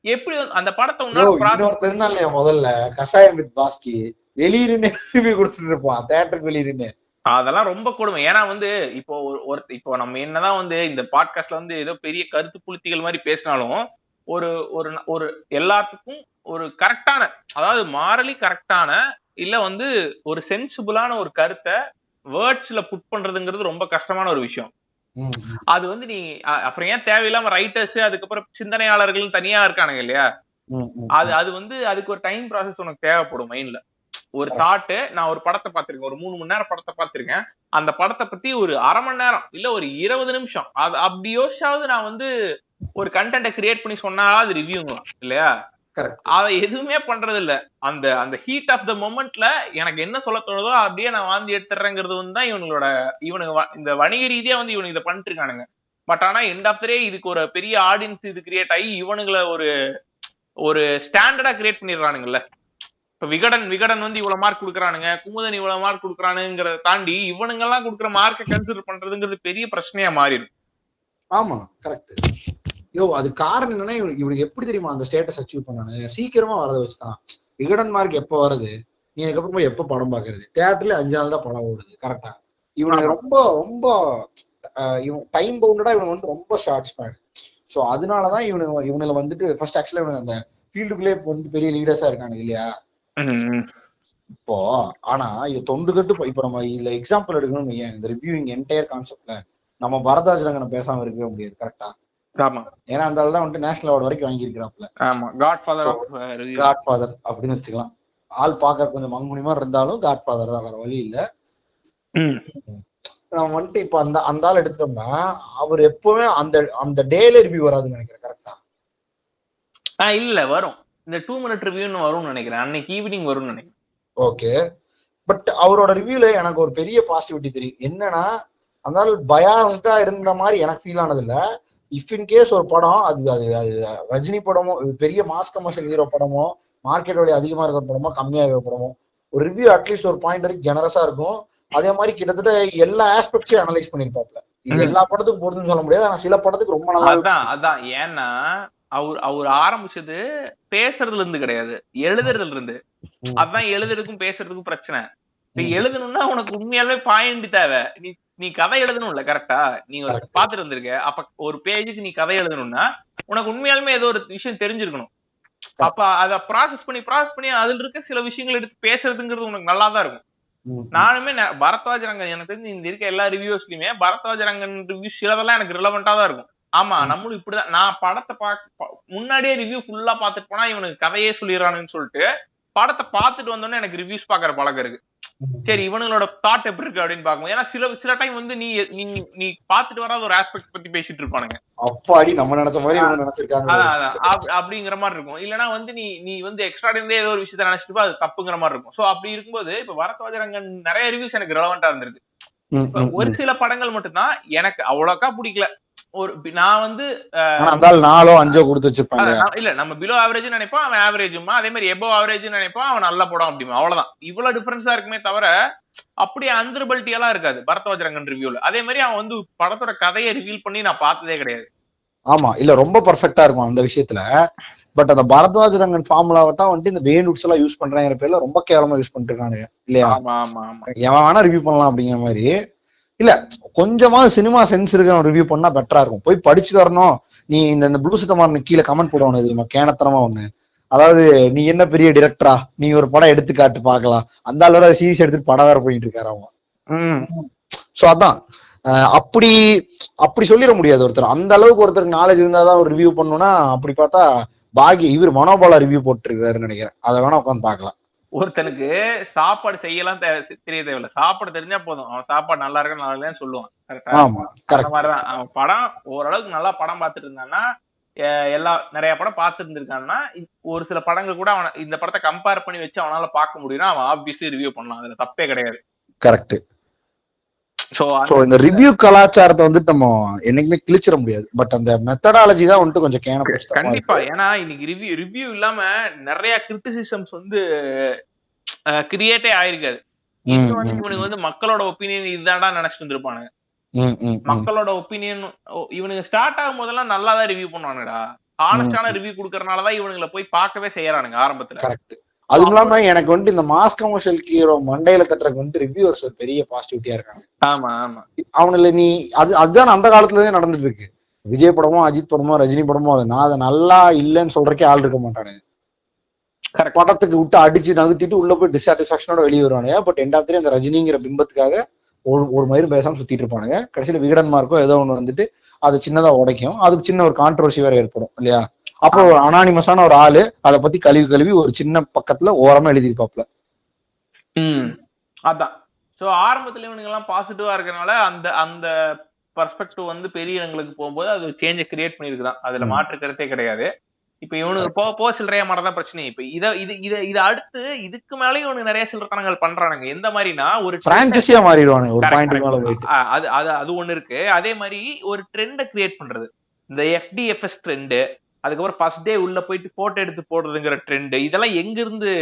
எப்படி அந்த படத்தை உன்னால முதல்ல கசாயம் வித் பாஸ்கி வெளியிருந்து ரிவ்யூ கொடுத்துட்டு இருப்பான் தேட்டருக்கு வெளியிருந்து. அதெல்லாம் ரொம்ப கொடுமை. ஏன்னா வந்து இப்போ நம்ம என்னதான் வந்து இந்த பாட்காஸ்ட்ல வந்து ஏதோ பெரிய கருத்து புளுத்திகள் மாதிரி பேசினாலும் ஒரு ஒரு எல்லாத்துக்கும் ஒரு கரெக்டான, அதாவது மாரலி கரெக்டான இல்ல வந்து ஒரு சென்சிபிளான ஒரு கருத்தை வேர்ட்ஸ்ல புட் பண்றதுங்கிறது ரொம்ப கஷ்டமான ஒரு விஷயம். அது வந்து நீ அப்புறம் ஏன் தேவையில்லாம ரைட்டர்ஸ் அதுக்கப்புறம் சிந்தனையாளர்கள் தனியா இருக்கானுங்க இல்லையா, அது வந்து அதுக்கு ஒரு டைம் ப்ராசஸ் உனக்கு தேவைப்படும். மைண்ட்ல ஒரு தாட்டு, நான் ஒரு படத்தை பார்த்திருக்கேன், ஒரு 3 மணி நேரம் படத்தை பார்த்திருக்கேன், அந்த படத்தை பத்தி ஒரு அரை மணி நேரம் இல்ல ஒரு 20 நிமிஷம் அது அப்படி யோசிச்சாவது நான் வந்து ஒரு கண்டென்ட்டை கிரியேட் பண்ணி சொன்னாலும் அது ரிவ்யூங்களாம் இல்லையா. அதை எதுவுமே பண்றது இல்ல. அந்த ஹீட் ஆஃப் த மொமெண்ட்ல எனக்கு என்ன சொல்ல தோணுதோ அப்படியே நான் வாந்தி எடுத்துறேங்கிறது வந்து தான் இவனுங்க இந்த வணிக ரீதியா வந்து இவனுக்கு இதை பண்ணிட்டு இருக்கானுங்க. பட் ஆனா எண்ட் ஆஃப் த டே இதுக்கு ஒரு பெரிய ஆடியன்ஸ் இது கிரியேட் ஆகி இவனுங்களை ஒரு ஸ்டாண்டர்டா கிரியேட் பண்ணிடுறானுங்கல்ல. இப்ப விகடன் வந்து இவ்வளவு மார்க் கொடுக்குறானுங்க, குமுதன் இவ்வளவு மார்க் கொடுக்குறானுங்கிறத தாண்டி இவனுங்க எல்லாம் கொடுக்குற மார்க்கை கன்சிடர் பண்றதுங்கிறது பெரிய பிரச்சனையா மாறிடும். ஆமா கரெக்ட். அது காரணம் என்னன்னா இவனுக்கு எப்படி தெரியுமா அந்த ஸ்டேட்டஸ் அச்சீவ் பண்ணானு, சீக்கிரமா வரத வச்சுதான். விகடன் மார்க் எப்ப வருது, நீ அதுக்கப்புறமா எப்ப படம் பாக்குறது, தியேட்டர்ல 5 நாள் தான் படம் ஓடுது. கரெக்டா இவனுக்கு ரொம்ப ரொம்ப டைம் பவுண்டடா இவனுக்கு வந்து ரொம்ப ஷார்ட் ஸ்பேன். சோ அதனாலதான் இவனுல வந்துட்டு ஃபர்ஸ்ட் ஆக்சுவலா இவனுக்கு அந்த ஃபீல்டுக்குள்ளே வந்து பெரிய லீடர்ஸா இருக்கானுங்க இல்லையா இப்போ. ஆனா இது தொண்டு தொட்டு இப்ப நம்ம இதுல எக்ஸாம்பிள் எடுக்கணும்னு இந்த ரிவ்யூவிங் என்டையர் கான்செப்ட்ல நம்ம பரதாஜ் ரங்கனை பேசாம இருக்கவே முடியாது. கரெக்டா. ஏன்னா அந்த ஆள் தான் வந்துட்டு நேஷனல் அவார்டு வரைக்கும் வாங்கியிருக்கிறாப்ல. காட்ஃபாதர் அப்படின்னு வச்சுக்கலாம். ஆள் பாக்க கொஞ்சம் மங்குனிமா இருந்தாலும் காட்ஃபாதர் தான், வேற வழி இல்ல. நம்ம வந்துட்டு இப்ப அந்த ஆள் எடுத்தோம்னா அவர் எப்பவுமே அந்த டேல ரிவ்யூ வராதுன்னு நினைக்கிறேன். கரெக்டா. இல்ல வரும், இந்த 2 மினிட் ரிவ்யூன்னு வரும்னு நினைக்கிறேன், அன்னைக்கு ஈவினிங் வரும்னு நினைக்கிறேன். ஓகே. பட் அவரோட ரிவ்யூல எனக்கு ஒரு பெரிய பாசிட்டிவிட்டி தெரியும். என்னன்னா, அதனால பயாஸ்டா இருந்த மாதிரி எனக்கு ஃபீல் ஆனது இல்ல. இஃப் இன் கேஸ் ஒரு படம் அது அது அது ரஜினி படமோ, பெரிய மாஸ் கமர்ஷியல் ஹீரோ படமோ, மார்க்கெட் வேல்யூ அதிகமா இருக்கிற படமோ, கம்மியா இருக்கிற படமோ, ஒரு ரிவ்யூ அட்லீஸ்ட் ஒரு பாயிண்ட் வரைக்கும் ஜெனரஸா இருக்கும். அதே மாதிரி கிட்டத்தட்ட எல்லா ஆஸ்பெக்ட்ஸையும் அனலைஸ் பண்ணிருப்பாப்ல. இது எல்லா படத்துக்கும் பொறுத்துன்னு சொல்ல முடியாது, ஆனா சில படத்துக்கு ரொம்ப நல்லா. அதான் ஏன்னா அவர் ஆரம்பிச்சது பேசுறதுல இருந்து கிடையாது, எழுதுறதுல இருந்து. அதான் எழுதுறதுக்கும் பேசுறதுக்கும் பிரச்சனை. இப்ப எழுதணும்னா உனக்கு உண்மையாலுமே பாயிண்ட் தேவை. நீ கதை எழுதணும்ல, கரெக்டா? நீ ஒரு பாத்துட்டு வந்திருக்க, அப்ப ஒரு பேஜுக்கு நீ கதை எழுதணும்னா உனக்கு உண்மையாலுமே ஏதோ ஒரு விஷயம் தெரிஞ்சிருக்கணும். அப்ப அத ப்ராசஸ் பண்ணி அதுல இருக்க சில விஷயங்கள் எடுத்து பேசுறதுங்கிறது உனக்கு நல்லாதான் இருக்கும். நானுமே பரத்வாஜ் ரங்கன், எனக்கு தெரிஞ்சு இந்த இருக்க எல்லா ரிவ்யூஸ்லயுமே பரத்வாஜ் ரங்கன் ரிவ்யூ சிலதெல்லாம் எனக்கு ரிலவெண்டா தான் இருக்கும். ஆமா, நம்மளும் இப்படிதான். நான் படத்தை முன்னாடியே ரிவ்யூ ஃபுல்லா பாத்துட்டு போனா இவனுக்கு கதையே சொல்லிடுறானுன்னு சொல்லிட்டு படத்தை பார்த்துட்டு வந்தோன்னே எனக்கு ரிவ்யூஸ் பாக்குற பழக்கம் இருக்கு. சரி, இவனுங்களோட தாட் எப்படி இருக்கு அப்படின்னு பாக்கும்போது, ஏன்னா சில டைம் வந்து நீ பாத்துட்டு வராத ஒரு ஆஸ்பெக்ட் பத்தி பேசிட்டு இருப்பானுங்க. அப்பாடி நம்ம நினைச்ச மாதிரி இவங்க நினைச்சிருக்காங்க அப்படிங்கிற மாதிரி இருக்கும். இல்லைன்னா வந்து நீ வந்து எக்ஸ்ட்ராடினரி ஏதோ ஒரு விஷயத்த நினைச்சிட்டு அது தப்புங்கிற மாதிரி இருக்கும். சோ அப்படி இருக்கும்போது இப்ப பரத்வாஜ் ரங்கன் நிறைய ரிவ்யூஸ் எனக்கு ரெலவெண்டா இருந்திருக்கு. ஒரு சில படங்கள் மட்டும்தான் எனக்கு அவ்வளோக்கா பிடிக்கல. நான் வந்து 4 5 கொடுத்து வச்சிருப்பாங்க. இல்ல, நம்ம பிலோ ஆவரேஜ் நினைப்போம், அவன் ஆவரேஜுமா. அதே மாதிரி எபோ ஆவரேஜ் நினைப்போம், அவன் நல்ல படம் அப்படிமா. அவ்வளவுதான். இவ்வளவு டிஃபரன்ஸா இருக்குமே தவிர அப்படியே அன்ரிபிலிட்டி எல்லாம் இருக்காது பரத்வாஜ் ரங்கன் ரிவ்யூல. அதே மாதிரி அவன் வந்து படத்தோட கதையை ரிவீல் பண்ணி நான் பார்த்ததே கிடையாது. ஆமா, இல்ல ரொம்ப பர்ஃபெக்டா இருக்கும் அந்த விஷயத்துல. பட் அந்த பரத்வாஜ் ரங்கன் ஃபார்முலாவை தான் வந்துட்டு இந்த வேணுட்ஸ் எல்லாம் யூஸ் பண்றாங்கிற பேர்ல ரொம்ப கேவலமா யூஸ் பண்ணிட்டு இருக்கானுங்க இல்லையா? எவன் வேணா ரிவ்யூ பண்ணலாம் அப்படிங்கிற மாதிரி. இல்ல, கொஞ்சமா சினிமா சென்ஸ் இருக்க ரிவ்யூ பண்ணா பெட்டரா இருக்கும். போய் படிச்சுட்டு வரணும். நீ இந்த ப்ளூ சட்டமான் கீழே கமெண்ட் போடுவானு தெரியுமா, கேனத்தனமா ஒண்ணு. அதாவது, நீ என்ன பெரிய டிரெக்டரா, நீ ஒரு படம் எடுத்து காட்டு பாக்கலாம். அந்த அளவு சீரிஸ் எடுத்துட்டு படம் வேற போயிட்டு இருக்காரு அவன். சோ அதான், அப்படி சொல்லிட முடியாது ஒருத்தர். அந்த அளவுக்கு ஒருத்தருக்கு நாலேஜ் இருந்தாதான் ஒரு ரிவ்யூ பண்ணணும்னா, அப்படி பார்த்தா இவர் மனோபாலா ரிவ்யூ போட்டு இருக்காருன்னு நினைக்கிறேன். அதை வேணா உட்காந்து பாக்கலாம். ஒருத்தனுக்கு சாப்பாடு செய்யலாம் தெரிய தேவையில்ல, சாப்பாடு தெரிஞ்சா போதும். அவன் சாப்பாடு நல்லா இருக்கு நல்லா இல்லைன்னு சொல்லுவான். அந்த மாதிரிதான் அவன் படம் ஓரளவுக்கு நல்லா படம் பார்த்துட்டு இருந்தான்னா, நிறைய படம் பார்த்துட்டு இருந்திருக்கான்னா, ஒரு சில படங்கள் கூட அவன் இந்த படத்தை கம்பேர் பண்ணி வச்சு அவனால பார்க்க முடியும்னா அவன் ஆப்வியஸ்லி ரிவ்யூ பண்ணலாம். அதுல தப்பே கிடையாது. கரெக்ட். சோ இந்த ரிவ்யூ கலாச்சாரத்தை வந்து நம்ம என்னைக்குமே கிழிச்சிட முடியாது. பட் அந்த மெத்தடாலஜி தான் வந்துட்டு கொஞ்சம் கேன கண்டிப்பா. ஏன்னா இன்னைக்கு ரிவ்யூ இல்லாம நிறைய கிரிட்டிசிசம்ஸ் வந்து கிரியேட்டே ஆயிருக்காது. இன்னும் வந்து இவனுக்கு வந்து மக்களோட ஒப்பீனியன் இதுதான்டா நினைச்சிட்டு இருந்திருப்பானுங்க. மக்களோட ஒப்பீனியன் இவனுக்கு ஸ்டார்ட் ஆகும் போதெல்லாம் நல்லாதான் ரிவ்யூ பண்ணுவானுங்கடா. ஹானஸ்டான ரிவ்யூ கொடுக்கறதுனாலதான் இவனுங்களை போய் பார்க்கவே செய்யறானுங்க ஆரம்பத்துல. கரெக்ட். அது இல்லாம எனக்கு வந்து இந்த மாஸ் கமர்ஷியல் ஹீரோ மண்டையில தட்டுறதுக்கு வந்து ரிவ்யூவர்ஸ் ஒரு பெரிய பாசிட்டிவிட்டியா இருக்காங்க. ஆமா ஆமா. அவனுல நீ அதுதான் அந்த காலத்துல இருந்தே நடந்துட்டு இருக்கு. விஜய் படமோ அஜித் படமோ ரஜினி படமோ நான் அதை நல்லா இல்லைன்னு சொல்றக்கே ஆள் இருக்க மாட்டானு. படத்துக்கு விட்டு அடிச்சு நகுத்திட்டு உள்ள போய் டிசாட்டிஸ்பாக்சனோட வெளியே வருவானுங்க. பட் எண்ட் ஆஃப் தி டே அந்த ரஜினிங்கிற பிம்பத்துக்காக ஒரு மயிரும் பேசாம சுத்திட்டு இருப்பானுங்க. கடைசியில விகடன்மார்க்கோ ஏதோ ஒண்ணு வந்துட்டு அது சின்னதா உடைக்கும். அதுக்கு சின்ன ஒரு கான்ட்ரவர்சி வேற ஏற்படும் இல்லையா? அப்புறம் ஒரு அனானிமஸான ஒரு ஆளு அதை பத்தி கழுவி ஒரு சின்ன பக்கத்துல ஓரமா எழுதிருப்பாப்ல. அதான். சோ ஆரம்பத்துல இவனுங்க எல்லாம் பாசிட்டிவா இருக்கனால அந்த அந்த பர்ஸ்பெக்டிவ் வந்து பெரிய இடங்களுக்கு போகும்போது அது சேஞ்ச கிரியேட் பண்ணிருக்குதான். அதுல மாற்று கருத்தே கிடையாது. இப்ப இவனுக்கு போக சில்லறையா மாறதான் பிரச்சனை. இப்ப இத அடுத்து இதுக்கு மேலேயும் இவனுக்கு நிறைய சில்லறத்தனங்கள் பண்றானுங்க. எந்த மாதிரினா ஒரு பிரான்சைஸியா மாறிடுவானுங்க ஒரு பாயிண்ட் மேல போயிட்டு. அது ஒண்ணு இருக்கு. அதே மாதிரி ஒரு ட்ரெண்ட கிரியேட் பண்றது, இந்த FDFS ட்ரெண்ட், அதுக்கப்புறம் ஃபர்ஸ்ட் டே உள்ள போயிட்டு போட்டோ எடுத்து போடுறதுங்கிற ட்ரெண்ட், இதெல்லாம் எங்க இருந்து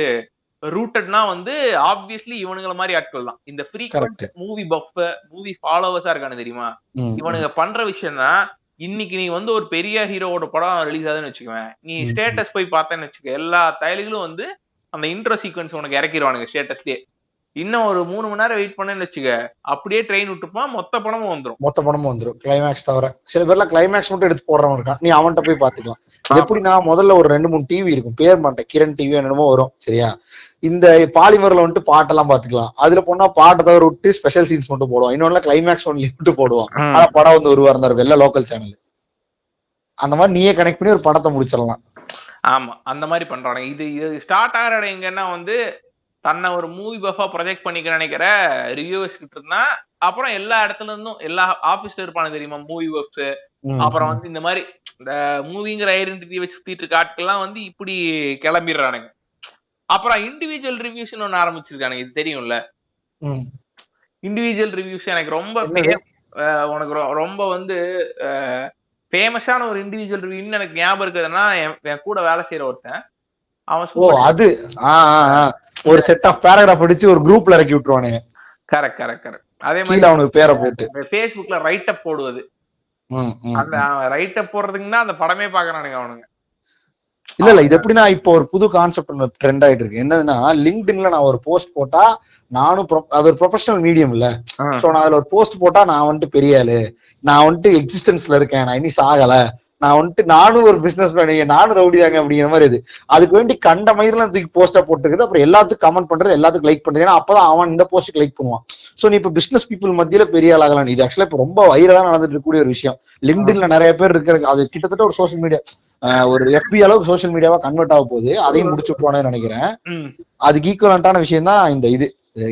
ரூட்டட்னா வந்து ஆப்வியஸ்லி இவனுங்கள மாதிரி ஆட்கள் தான். இந்த ஃப்ரீக்வென்ட் மூவி பஃப், மூவி ஃபாலோவர்ஸா இருக்கானு தெரியுமா? இவனுங்க பண்ற விஷயம் தான். இன்னைக்கு நீ வந்து ஒரு பெரிய ஹீரோவோட படம் ரிலீஸ் ஆகுதுன்னு வச்சுக்குவேன், நீ ஸ்டேட்டஸ் போய் பார்த்தேன்னு வச்சுக்க, எல்லா தையல்களும் வந்து அந்த இன்ட்ரோ சீக்வன்ஸ் உனக்கு இறக்கிடுவானுங்க ஸ்டேட்டஸ்லயே. இன்னும் ஒரு 3 மணி நேரம் வெயிட் பண்ணேன்னு வச்சுக்க, அப்படியே ட்ரெயின் விட்டுப்பான், மொத்த படமும் வந்துரும். கிளைமேக்ஸ் தவிர சில பேர்லாம் கிளைமேக்ஸ் மட்டும் எடுத்து போடுறவன் இருக்கான். நீ அவன்கிட்ட போய் பாத்துக்கலாம். எப்படின்னா முதல்ல ஒரு 2-3 டிவி இருக்கும், பேர் மாட்டேன், கிரண் டிவி என்னமோ வரும் சரியா. இந்த பாலிமர்ல வந்துட்டு பாட்டெல்லாம் பாத்துக்கலாம். அதுல போனா பாட்டை தவிர விட்டு ஸ்பெஷல் சீன்ஸ் மட்டும் போடுவான். இன்னொன்னு கிளைமேக்ஸ் ஒன்லி விட்டு போடுவான். ஆனா படம் வந்து ஒரு வாரம் தான் இருக்கும், எல்லாம் லோக்கல் சேனல். அந்த மாதிரி நீயே கனெக்ட் பண்ணி ஒரு படத்தை முடிச்சிடலாம். ஆமா, அந்த மாதிரி பண்றாங்க. இது ஸ்டார்ட் ஆகிற எங்கன்னா வந்து தன்னை ஒரு மூவி பஃபா ப்ரொஜெக்ட் பண்ணிக்க நினைக்கிற ரிவ்யூவர்ஸ் கிட்ட இருந்தா, அப்புறம் எல்லா இடத்துல இருந்தும் எல்லா ஆபீஸ்ல இருப்பானு தெரியுமா மூவி பஃப்ஸ், அப்புறம் வந்து இந்த மாதிரி இந்த மூவிங்கிற ஐடென்டிட்டி வச்சு சுத்திட்டு இருக்க ஆட்கள்லாம் வந்து இப்படி கிளம்பிடுறானுங்க. அப்புறம் இண்டிவிஜுவல் ரிவ்யூஸ் ஒண்ணு ஆரம்பிச்சிருக்கானுங்க, இது தெரியும்ல. இண்டிவிஜுவல் ரிவ்யூஸ் எனக்கு ரொம்ப என்னது? உனக்கு ரொம்ப வந்து ஃபேமஸான ஒரு இண்டிவிஜுவல் ரிவ்யூன்னு எனக்கு ஞாபகம் இருக்குதுன்னா என் கூட வேலை செய்யற ஒருத்தன் அவன் அது ஒரு செட் ஆஃப் பேராகிராஃப் அடிச்சு ஒரு குரூப்ல இறக்கி விட்டுருவானுங்க. கரெக்ட். அதே மாதிரி அவனுக்கு பேரை போட்டு ஃபேஸ்புக்ல ரைட் அப் போடுவது. அந்த ரைட் அப் போடுறதுக்கு தான் அந்த படமே பாக்குறானுங்க அவனுங்க. இல்ல இது எப்படின்னா இப்போ ஒரு புது கான்செப்ட் ட்ரெண்ட் ஆயிட்டு இருக்கு. என்னதுன்னா லிங்க்டின்ல நான் ஒரு போஸ்ட் போட்டா நானும் அது ஒரு ப்ரொஃபஷனல் மீடியம் இல்ல, சோ நான் அதுல ஒரு போஸ்ட் போட்டா நான் வந்துட்டு பெரிய ஆளு, நான் வந்துட்டு எக்ஸிஸ்டன்ஸ்ல இருக்கேன், நான் இனி சாகல, நான் வந்துட்டு நானும் ஒரு பிசினஸ் மேன், நானும் ரவுடி தாங்க அப்படிங்கிற மாதிரி. இது அதுக்கு வேண்டி கண்ட மயிரெல்லாம் தூக்கி போஸ்டா போட்டுருக்குது. அப்புறம் எல்லாத்துக்கும் கமெண்ட் பண்றது, எல்லாத்துக்கும் லைக் பண்றது. ஏன்னா அப்பதான் அவன் இந்த போஸ்ட்டுக்கு லைக் பண்ணுவான். சோ நீ இப்ப பிசினஸ் பீப்புள் மத்தியில பெரிய ஆளாகலாம். இது ஆக்சுவலா இப்ப ரொம்ப வைரலா நடந்துட்டு இருக்கக்கூடிய ஒரு விஷயம். லிங்க்டின்ல நிறைய பேர் இருக்கிறது, அது கிட்டத்தட்ட ஒரு சோசியல் மீடியா, ஒரு FB அளவுக்கு சோசியல் மீடியாவா கன்வெர்ட் ஆக போகுது. அதையும் முடிச்சு போனேன்னு நினைக்கிறேன். அதுக்கு ஈக்குவலண்டான விஷயம் தான் இந்த இது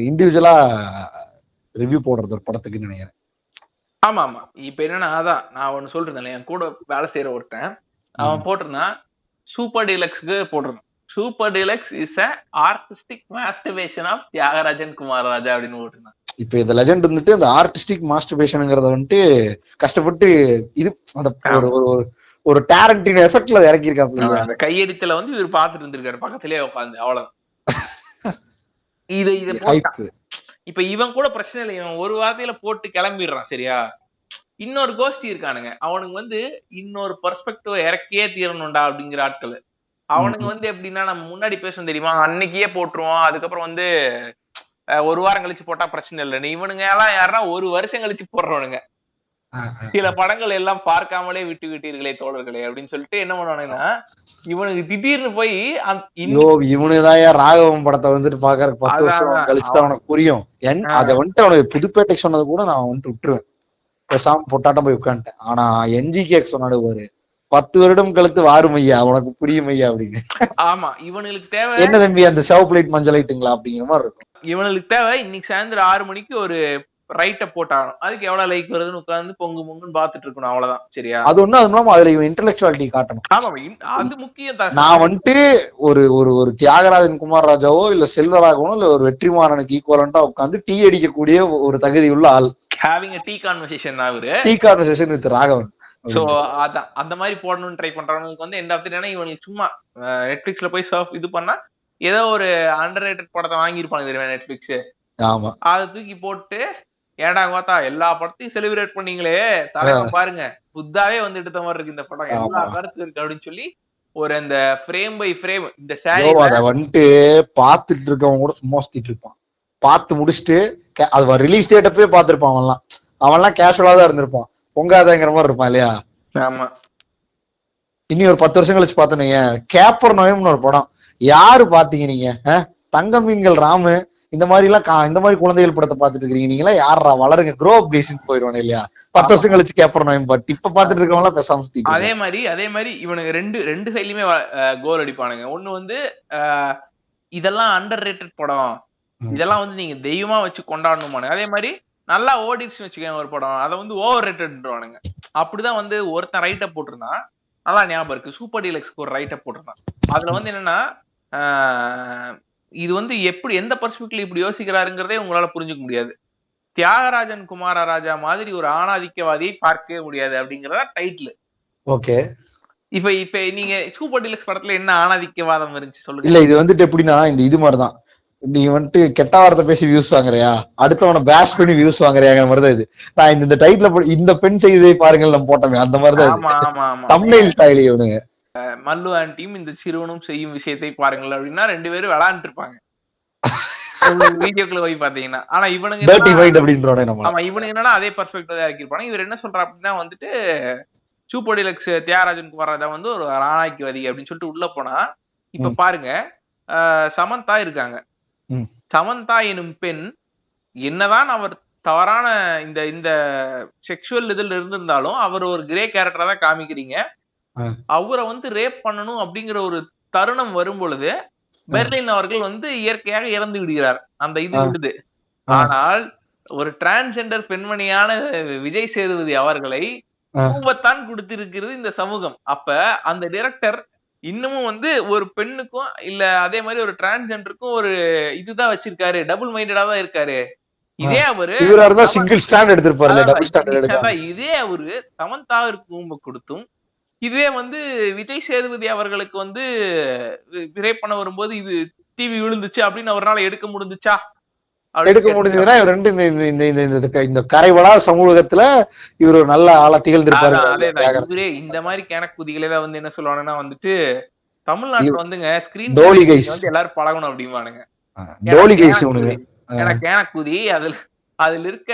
இண்டிவிஜுவலா ரிவ்யூ போடுறது ஒரு படத்துக்கு நினைக்கிறேன். ஆமா. இப்ப என்னன்னா அதான் நான் ஒண்ணு சொல்றேன், என் கூட வேலை செய்யற ஒருத்தன் அவன் போட்டிருந்தான் சூப்பர் டீலக்ஸ்க்கு போட்டிருந்தான். Super deluxe is a artistic masterpiece of Thiagarajan Kumararaja அப்படின்னு போட்டிருந்தான். இப்ப இந்த லெஜெண்ட் வந்துட்டு அந்த ஆர்டிஸ்டிக் மாஸ்டர்பேஷன்ங்கிறத வந்துட்டு கஷ்டப்பட்டு இது அந்த ஒரு டேரண்டின் எஃபெக்ட்ல இறக்கி இருக்காப்ல. அந்த கையெடுத்துல வந்து இவர் பாத்துட்டு இருந்திருக்காரு பக்கத்திலேயே உட்காந்து. அவ்வளவு இத போட்டான். இப்ப இவன் கூட பிரச்சனை இல்லை, இவன் ஒரு வார்த்தையில போட்டு கிளம்பிடுறான். சரியா, இன்னொரு கோஷ்டி இருக்கானுங்க, அவனுக்கு வந்து இன்னொரு பெர்ஸ்பெக்டிவ் இறக்கியே தீரணும்டா அப்படிங்கிற ஆட்கள். அவனுக்கு வந்து எப்படின்னா நம்ம முன்னாடி பேசணும் தெரியுமா, அன்னைக்கே போட்டுருவோம், அதுக்கப்புறம் வந்து ஒரு வாரம் கழிச்சு போட்டா பிரச்சனை இல்லைன்னு. இவனுங்க எல்லாம் யாருன்னா ஒரு வருஷம் கழிச்சு போடுறவனுங்க. சில படங்கள் எல்லாம் பார்க்காமலே விட்டு விட்டீர்களே தோழர்களே அப்படின்னு சொல்லிட்டு என்ன பண்ணுவானுங்கன்னா, இவனுக்கு திடீர்னு போய் இவனுதான் ராகவன் படத்தை வந்துட்டு பாக்குற 10 வருஷம் கழிச்சுதான் அவனுக்கு புரியும். அதை வந்துட்டு அவனுக்கு புதுப்பேட்டை சொன்னது கூட நான் வந்துட்டு விட்டுருவேன், பேசாம பொட்டாட்டம் போய் உட்காந்துட்டேன். ஆனா NGK சொன்னாடு பாரு, 10 வருடம் கழித்து வாரும் ஐயா உனக்கு புரியும் ஐயா அப்படின்னு. ஆமா, இவனுக்கு தேவை என்ன தம்பி அந்த செவ் பிளேட் மஞ்சள் ஐட்டுங்களா அப்படிங்கிற மாதிரி இருக்கும். இவனுக்கு தேவை இன்னைக்கு சாயந்தரம் 6 மணிக்கு ஒரு ரைட்ட போட்டாகணும், அதுக்கு எவ்வளவு லைக் வருதுன்னு உட்கார்ந்து பொங்குன்னு பாத்துட்டு இருக்கணும். அவ்வளவுதான். சரியா, அது ஒண்ணு அது மூலமா அதுல இவன் இன்டெலெக்சுவாலிட்டி காட்டணும். ஆமா, அது முக்கியம் தான். நான் வந்துட்டு ஒரு ஒரு ஒரு தியாகராஜன் குமாரராஜாவோ இல்ல செல்வராகவனோ இல்ல ஒரு வெற்றிமாறனுக்கு ஈக்குவலண்டா உட்கார்ந்து டீ அடிக்கக்கூடிய ஒரு தகுதி உள்ள ஆள். Having a tea conversation with Raghavan. So அதான் அந்த மாதிரி போடணும்னு ட்ரை பண்றவங்களுக்கு வந்து எண்ட் ஆஃப் தி டே இவனுக்கு சும்மா நெட்ஃபிளிக்ஸ்ல போய் சர்ஃப் இது பண்ணா ஏதோ ஒரு அண்டர்ரேட்டட் படத்தை வாங்கியிருப்பாங்க தெரியுமா நெட்ஃபிளிக்ஸ். ஆமா, அதை தூக்கி போட்டு ஏடா பார்த்தா எல்லா படத்தையும் செலிப்ரேட் பண்ணீங்களே தலைவன் பாருங்க புத்தாவே வந்து எடுத்த மாதிரி இருக்கு இந்த படம், எல்லா கருத்து இருக்கு அப்படின்னு சொல்லி ஒரு அந்த ஃப்ரேம் பை ஃப்ரேம் இந்த சாரி அதை வந்துட்டு பாத்துட்டு இருக்கவங்க கூட சும்மா சுத்திட்டு இருப்பான். பார்த்து முடிச்சுட்டு அது ரிலீஸ் டேட்ட போய் பாத்துருப்பான். அவன்லாம் கேஷுவலா தான் இருந்திருப்பான், பொங்காதங்கிற மாதிரி இருப்பான் இல்லையா. ஆமா, இனி ஒரு 10 வருஷம் கழிச்சு பார்த்தனீங்க கேப்பர் நோயம்னு ஒரு படம், யாரு பாத்தீங்க நீங்க? தங்க மீன்கள் ராமு இந்த மாதிரி எல்லாம் இந்த மாதிரி குழந்தைகள் படத்தை பாத்துட்டு இருக்கீங்க நீங்களா, யாரா வளருங்க க்ரோ அப் பேசின்னு போயிடுவானு இல்லையா. 10 வருஷம் கழிச்சு கேப்பர் பட் இப்ப பாத்துட்டு இருக்கவங்க பேசாம சுத்தி. அதே மாதிரி இவனுக்கு ரெண்டு சைட்லயுமே கோல் அடிப்பானுங்க. ஒண்ணு வந்து இதெல்லாம் அண்டர் ரேட்டட் படம், இதெல்லாம் வந்து நீங்க தெய்வமா வச்சு கொண்டாடணுமானு. அதே மாதிரி நல்லா ஓடிச்சு வச்சுக்கோங்க ஒரு படம், அதை வந்து ஓவர் ரேட்டட்வானுங்க. அப்படிதான் வந்து ஒருத்தன் ரைட் அப் போட்டிருந்தான், நல்லா ஞாபகம் இருக்கு, சூப்பர் டீலக்ஸ்க்கு ஒரு ரைட் அப் போட்டிருந்தான். அதுல வந்து என்னன்னா இது வந்து எப்படி எந்த பர்ஸ்பெக்டிவ்ல இப்படி யோசிக்கிறாருங்கிறதே உங்களால புரிஞ்சுக்க முடியாது. தியாகராஜன் குமாரராஜா மாதிரி ஒரு ஆணாதிக்கவாதியை பார்க்கவே முடியாது அப்படிங்கறத டைட்டில். ஓகே, இப்ப நீங்க சூப்பர் டீலக்ஸ் படத்துல என்ன ஆணாதிக்கவாதம் இருந்துச்சு சொல்லுங்க. இல்ல இது வந்துட்டு எப்படின்னா இந்த இது மாதிரிதான், நீ வந்துட்டு கெட்ட வார்த்தை பேசி வியூஸ் வாங்குறியா, அடுத்தவனை பேஷ் பண்ணி வியூஸ் வாங்குறியாங்கிற மாதிரிதான் இது. நான் இந்த டைட்டில இந்த பெண் செய்தியை பாருங்கள் நம்ம போட்டோமே அந்த மாதிரிதான் தம்ப்நெயில் ஸ்டைல். இவனுங்க மல்லு ஆண்டியும் இந்த சிறுவனும் செய்யும் விஷயத்தை பாருங்கள் அப்படின்னா 2 பேரும் விளையாண்டு இருப்பாங்க வீடியோக்குள்ள போய் பாத்தீங்கன்னா. ஆனா இவனுங்க இவனுக்கு என்னன்னா அதே பர்ஸ்பெக்டிவ் இறக்கிருப்பாங்க. இவர் என்ன சொல்ற அப்படின்னா வந்துட்டு சூப்பர் டீலக்ஸ் தியாகராஜன் குமாரராஜா வந்து ஒரு ஆணாதிக்கவாதி அப்படின்னு சொல்லிட்டு உள்ள போனா, இப்ப பாருங்க சமந்தா இருக்காங்க. சமந்தா எனும் பெண் என்னதான் அவர் தவறான இந்த செக்ஷுவல் இதுல இருந்திருந்தாலும் அவர் ஒரு கிரே கேரக்டரா தான் காமிக்கிறீங்க. அவரை வந்து ரேப் பண்ணணும் அப்படிங்கிற ஒரு தருணம் வரும் பொழுது பெர்லின் அவர்கள் வந்து இயற்கையாக இறந்து விடுகிறார், அந்த இது விடுது. ஆனால் ஒரு டிரான்ஸ்ஜெண்டர் பெண்மணியான விஜய் சேதுபதி அவர்களை தான் கொடுத்திருக்கிறது இந்த சமூகம். அப்ப அந்த டைரக்டர் இன்னமும் வந்து ஒரு பெண்ணுக்கும் இல்ல அதே மாதிரி ஒரு டிரான்ஸ்ஜெண்டருக்கும் ஒரு இதுதான் வச்சிருக்காரு, டபுள் மைண்டடா தான் இருக்காரு. இதே அவரு சிங்கிள் ஸ்டாண்ட் எடுத்திருப்பாரு, டபுள் ஸ்டாண்ட் எடுக்காம. இதே அவரு சமந்தாவிற்கு கொடுத்தும், இதுவே வந்து விஜய் சேதுபதி அவர்களுக்கு வந்து ரேப் பண்ண வரும்போது இது டிவி விழுந்துச்சு அப்படின்னு அவரால் எடுக்க முடிஞ்சுச்சா? எடுக்க முடிஞ்சதுன்னா இவர் ரெண்டு இந்த கரைவளா சமூகத்துல இவர் ஒரு நல்ல ஆளா திகழ்ந்திருப்பாரு. இவரே இந்த மாதிரி கேனக்குதிகளே தான் வந்து என்ன சொல்லுவானுன்னா வந்துட்டு தமிழ்நாட்டுல வந்துங்க ஸ்கிரீன் வந்து எல்லாரும் பழகணும் அப்படின்பானுங்க. கேனக்குதி அதுல இருக்க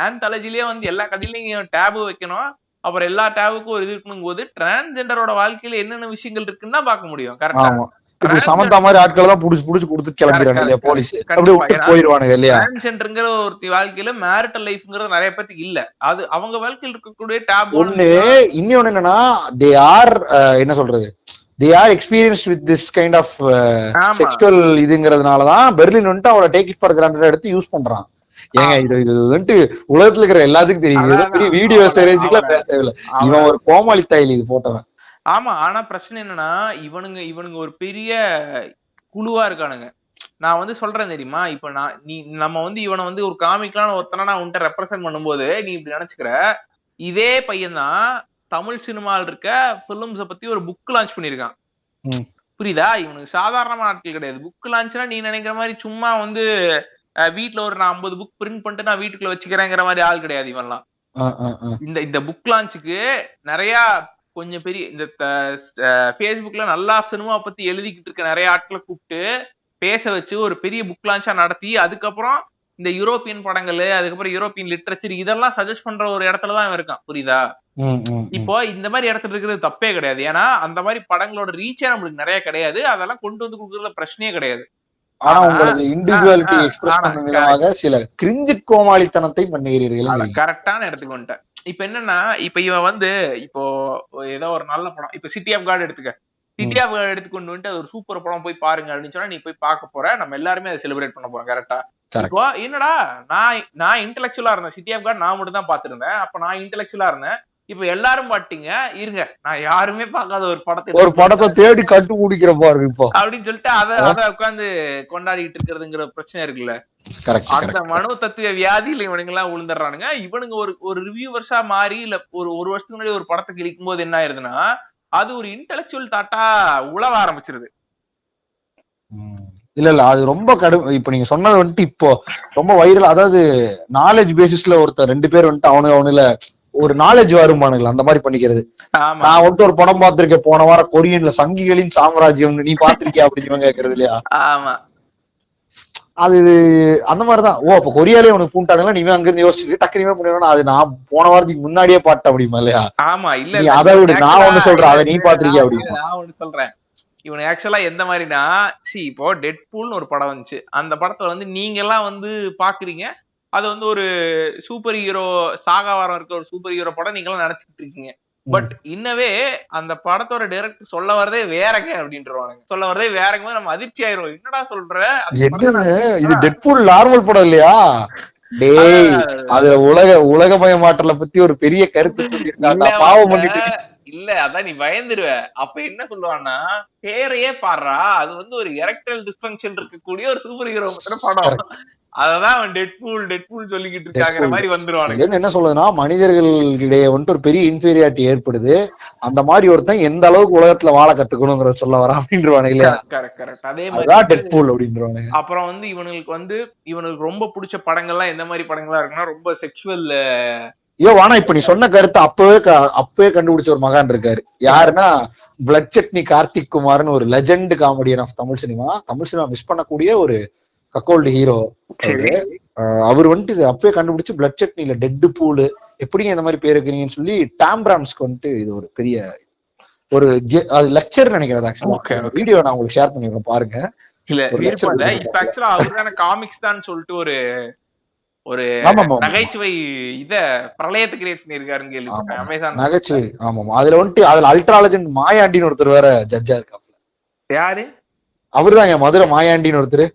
ஆந்தாலஜிலேயே வந்து எல்லா கதையிலயும் டேபு வைக்கணும். அப்புறம் எல்லா டேபுக்கும் ஒரு இது இருக்கணும் போது டிரான்ஸ்ஜெண்டரோட வாழ்க்கையில என்னென்ன விஷயங்கள் இருக்குன்னு தான் பார்க்க முடியும். கரெக்டா? இப்படி சமந்தா மாதிரி ஆட்களை தான் புடிச்சு கொடுத்து கிளம்பிடுறாங்க இல்லையா போலீஸ், போயிருவானுங்க இல்லையா. டிரான்ஸ்ஜெண்டர்ங்கிற ஒரு வாழ்க்கையில மேரிட்டல் லைஃப்ங்கிறது நிறைய பேருக்கு இல்ல. அது அவங்க வாழ்க்கையில் இருக்கக்கூடிய டேப் ஒண்ணு. இன்னொன்னு என்னன்னா they are என்ன சொல்றது, they are experienced with this kind of sexual இதுங்கிறதுனாலதான் பெர்லின் வந்துட்டு அவளை டேக் இட் ஃபார் கிராண்டட் எடுத்து யூஸ் பண்றான். ஏங்க இது வந்துட்டு உலகத்துல இருக்கிற எல்லாத்துக்கும் தெரியும். பெரிய வீடியோ ஸ்டோரேஜ்க்குலாம் பேச தேவையில்லை. இவன் ஒரு கோமாளி தாயில் இது போட்டவன். ஆமா, ஆனா பிரச்சனை என்னன்னா இவனுங்க ஒரு பெரிய குழுவா இருக்கானுங்க. நான் வந்து சொல்றேன் தெரியுமா, இப்ப நம்ம வந்து இவனை வந்து ஒரு காமிக்கலான ஒருத்தனா நான் உன்ட்ட ரெப்ரசென்ட் பண்ணும்போது நீ இப்படி நினைச்சுக்கிற. இதே பையன் தான் தமிழ் சினிமாவில் இருக்க பிலிம்ஸ பத்தி ஒரு புக் லான்ச் பண்ணிருக்கான். புரியுதா? இவனுக்கு சாதாரணமான ஆட்கள் கிடையாது. புக் லான்ச்னா நீ நினைக்கிற மாதிரி சும்மா வந்து வீட்டுல ஒரு நான் 50 புக் பிரிண்ட் பண்ணிட்டு நான் வீட்டுக்குள்ள வச்சுக்கிறேங்கிற மாதிரி ஆள் கிடையாது இவன்லாம். இந்த புக் லான்ச்சுக்கு நிறைய கொஞ்சம் பெரிய இந்த பேஸ்புக்ல நல்லா சினிமா பத்தி எழுதிக்கிட்டு இருக்க நிறைய ஆட்களை கூப்பிட்டு பேச வச்சு ஒரு பெரிய புக் லான்ச்சா நடத்தி அதுக்கப்புறம் இந்த யூரோப்பியன் படங்கள், அதுக்கப்புறம் யூரோப்பியன் லிட்ரேச்சர் இதெல்லாம் சஜஸ்ட் பண்ற ஒரு இடத்துலதான் அவன் இருக்கான். புரியுதா? இப்போ இந்த மாதிரி இடத்துல இருக்கிறது தப்பே கிடையாது. ஏன்னா அந்த மாதிரி படங்களோட ரீச்சே நம்மளுக்கு நிறைய கிடையாது. அதெல்லாம் கொண்டு வந்து கொடுக்கறதுல பிரச்சனையே கிடையாது. ஆனா உங்களது இண்டிவிஜுவாலிட்டி எக்ஸ்பிரஸ் பண்ணுவதாக சில கிரிஞ்சு கோமாளித்தனத்தை பண்ணுகிறீர்கள். கரெக்டான இடத்துக்கு வந்துட்டேன். இப்ப என்னன்னா, இப்ப இவன் வந்து இப்போ ஏதோ ஒரு நல்ல படம், இப்ப சிட்டி ஆஃப் காட் எடுத்துக்க. சிட்டி ஆஃப் காட் எடுத்துக்கொண்டு வந்துட்டு அது ஒரு சூப்பர் படம் போய் பாருங்க அப்படின்னு சொன்னா நீ போய் பார்க்க போற, நம்ம எல்லாருமே அதை செலிப்ரேட் பண்ண போறோம். கரெக்டா? இப்போ என்னடா நான் இன்டெலக்சுவலா இருந்தேன். சிட்டி ஆஃப் காட் நான் மட்டும் தான் பாத்துருந்தேன். அப்ப நான் இன்டெலக்சுவலா இருந்தேன். இப்ப எல்லாரும் பாட்டீங்க இருங்க, நான் யாருமே பார்க்காத ஒரு படத்தை தேடி கட்டு முடிக்கிற பாருங்க இப்போ அப்படின்னு சொல்லிட்டு அதை உட்காந்து கொண்டாடிட்டு இருக்கிறதுங்கிற பிரச்சனை இருக்குல்ல. அந்த மனோ தத்துவ வியாதியில இவனுங்க எல்லாம் விழுந்துடுறானுங்க. இவனுங்க ஒரு ரிவ்யூவர்ஸா மாறி இல்ல ஒரு வருஷத்துக்கு முன்னாடி ஒரு படத்தை கிழிக்கும் போது என்ன ஆயிருதுன்னா அது ஒரு இன்டெலக்சுவல் தாட்டா உழவ ஆரம்பிச்சிருது. இல்ல அது ரொம்ப கடும். இப்ப நீங்க சொன்னது வந்துட்டு இப்போ ரொம்ப வைரல். அதாவது நாலேஜ் பேசிஸ்ல ஒருத்தர் 2 பேர் வந்துட்டு அவனுல ஒரு நாலேஜ் வருமானுங்களா அந்த மாதிரி பண்ணிக்கிறது. நான் வந்துட்டு ஒரு படம் பார்த்திருக்கேன் போன வாரம் கொரியன்ல, சங்கிகளின் சாம்ராஜ்யம், நீ பாத்திருக்கியா அப்படின்னு கேக்குறது இல்லையா. அது அந்த மாதிரிதான். ஓ அப்ப கொரியாலே உனக்கு பூண்டானுங்களா, நீங்க அங்க இருந்து யோசிச்சு டக்குனு பண்ணிடுவோம். அது நான் போன வாரத்துக்கு முன்னாடியே பாட்டேன் அப்படிமா இல்லையா. ஆமா இல்ல அதை விட நான் ஒண்ணு சொல்றேன், அதை நீ பாத்திருக்கியா அப்படின்னு. நான் ஒண்ணு சொல்றேன். இவன் ஆக்சுவலா எந்த மாதிரினா, இப்போ டெட்பூல்னு ஒரு படம் வந்துச்சு. அந்த படத்துல வந்து நீங்க எல்லாம் வந்து பாக்குறீங்க, அது வந்து ஒரு சூப்பர் ஹீரோ சாகாவாரம் இருக்க ஒரு சூப்பர் ஹீரோ படம் நீங்க எல்லாம் நினைச்சுட்டு இருக்கீங்க. பட் இன்னவே அந்த படத்தோட டைரக்டர் சொல்ல வரதே வேறங்க அப்படின்றானுங்க. சொல்ல வரதே வேறங்க. நம்ம அதிர்ச்சி ஆயிரும். என்னடா சொல்ற, இது டெட்பூல் நார்மல் படம் இல்லையா? டேய் அதுல உலகமயமாற்றலை பத்தி ஒரு பெரிய கருத்து பாவம் பண்ணிட்டு இல்ல. அதான் நீ பயந்துருவ. அப்ப என்ன சொல்லுவான்னா, பேரையே பாடுறா, அது வந்து ஒரு எரெக்டைல் டிஸ்ஃபங்க்ஷன் இருக்கக்கூடிய ஒரு சூப்பர் ஹீரோ படம். அததான் அவன் டெட்பூல் சொல்லிக்கிட்டு இருக்காங்கிற மாதிரி வந்துருவானுங்க. என்ன சொல்லுதுன்னா, மனிதர்களிடையே வந்துட்டு ஒரு பெரிய இன்ஃபீரியாரிட்டி ஏற்படுது. அந்த மாதிரி ஒருத்தன் எந்த அளவுக்கு உலகத்துல வாழ கத்துக்கணுங்கிறத சொல்ல வர அப்படின்றானு இல்லையா. கரெக்ட். அதே மாதிரி டெட்பூல் அப்படின்றானு. அப்புறம் வந்து இவனுக்கு ரொம்ப பிடிச்ச படங்கள்லாம் எந்த மாதிரி படங்களா இருக்குன்னா ரொம்ப செக்ஷுவல். ஆனா இப்ப நீ சொன்ன கருத்து அப்பவே கண்டுபிடிச்ச ஒரு மகான் இருக்காரு. யாருன்னா பிளட் சட்னி கார்த்திக் குமார்னு ஒரு legend comedian of Tamil cinema miss பண்ணக்கூடிய ஒரு கக்கோல்டு ஹீரோ. அவர் வந்துட்டு அப்பவே கண்டுபிடிச்சு பிளட் சட்னில டெட் பூல் எப்படிங்க இந்த மாதிரி பேர் இருக்கிறீங்கன்னு சொல்லி டாம்பிரான்ஸ்க்கு வந்துட்டு இது ஒரு பெரிய ஒரு லெக்சர் நினைக்கிறது. ஆக்சுவலா வீடியோ நான் உங்களுக்கு ஷேர் பண்ணிடுறேன் பாருங்க. இல்ல இப்ப ஆக்சுவலா அவருதான காமிக்ஸ் தான் சொல்லிட்டு ஒரு நகைச்சுவை இத பிரளயத்தை கிரியேட் பண்ணிருக்காருங்க அமேசான் நகைச்சுவை. ஆமா அதுல வந்துட்டு அதுல அல்ட்ரா லெஜெண்ட் மாயாண்டின்னு ஒருத்தர் வேற ஜட்ஜா இருக்காப்ல. யாரு? அவருதாங்க மதுரை மாயாண்டின்னு ஒருத்தர்.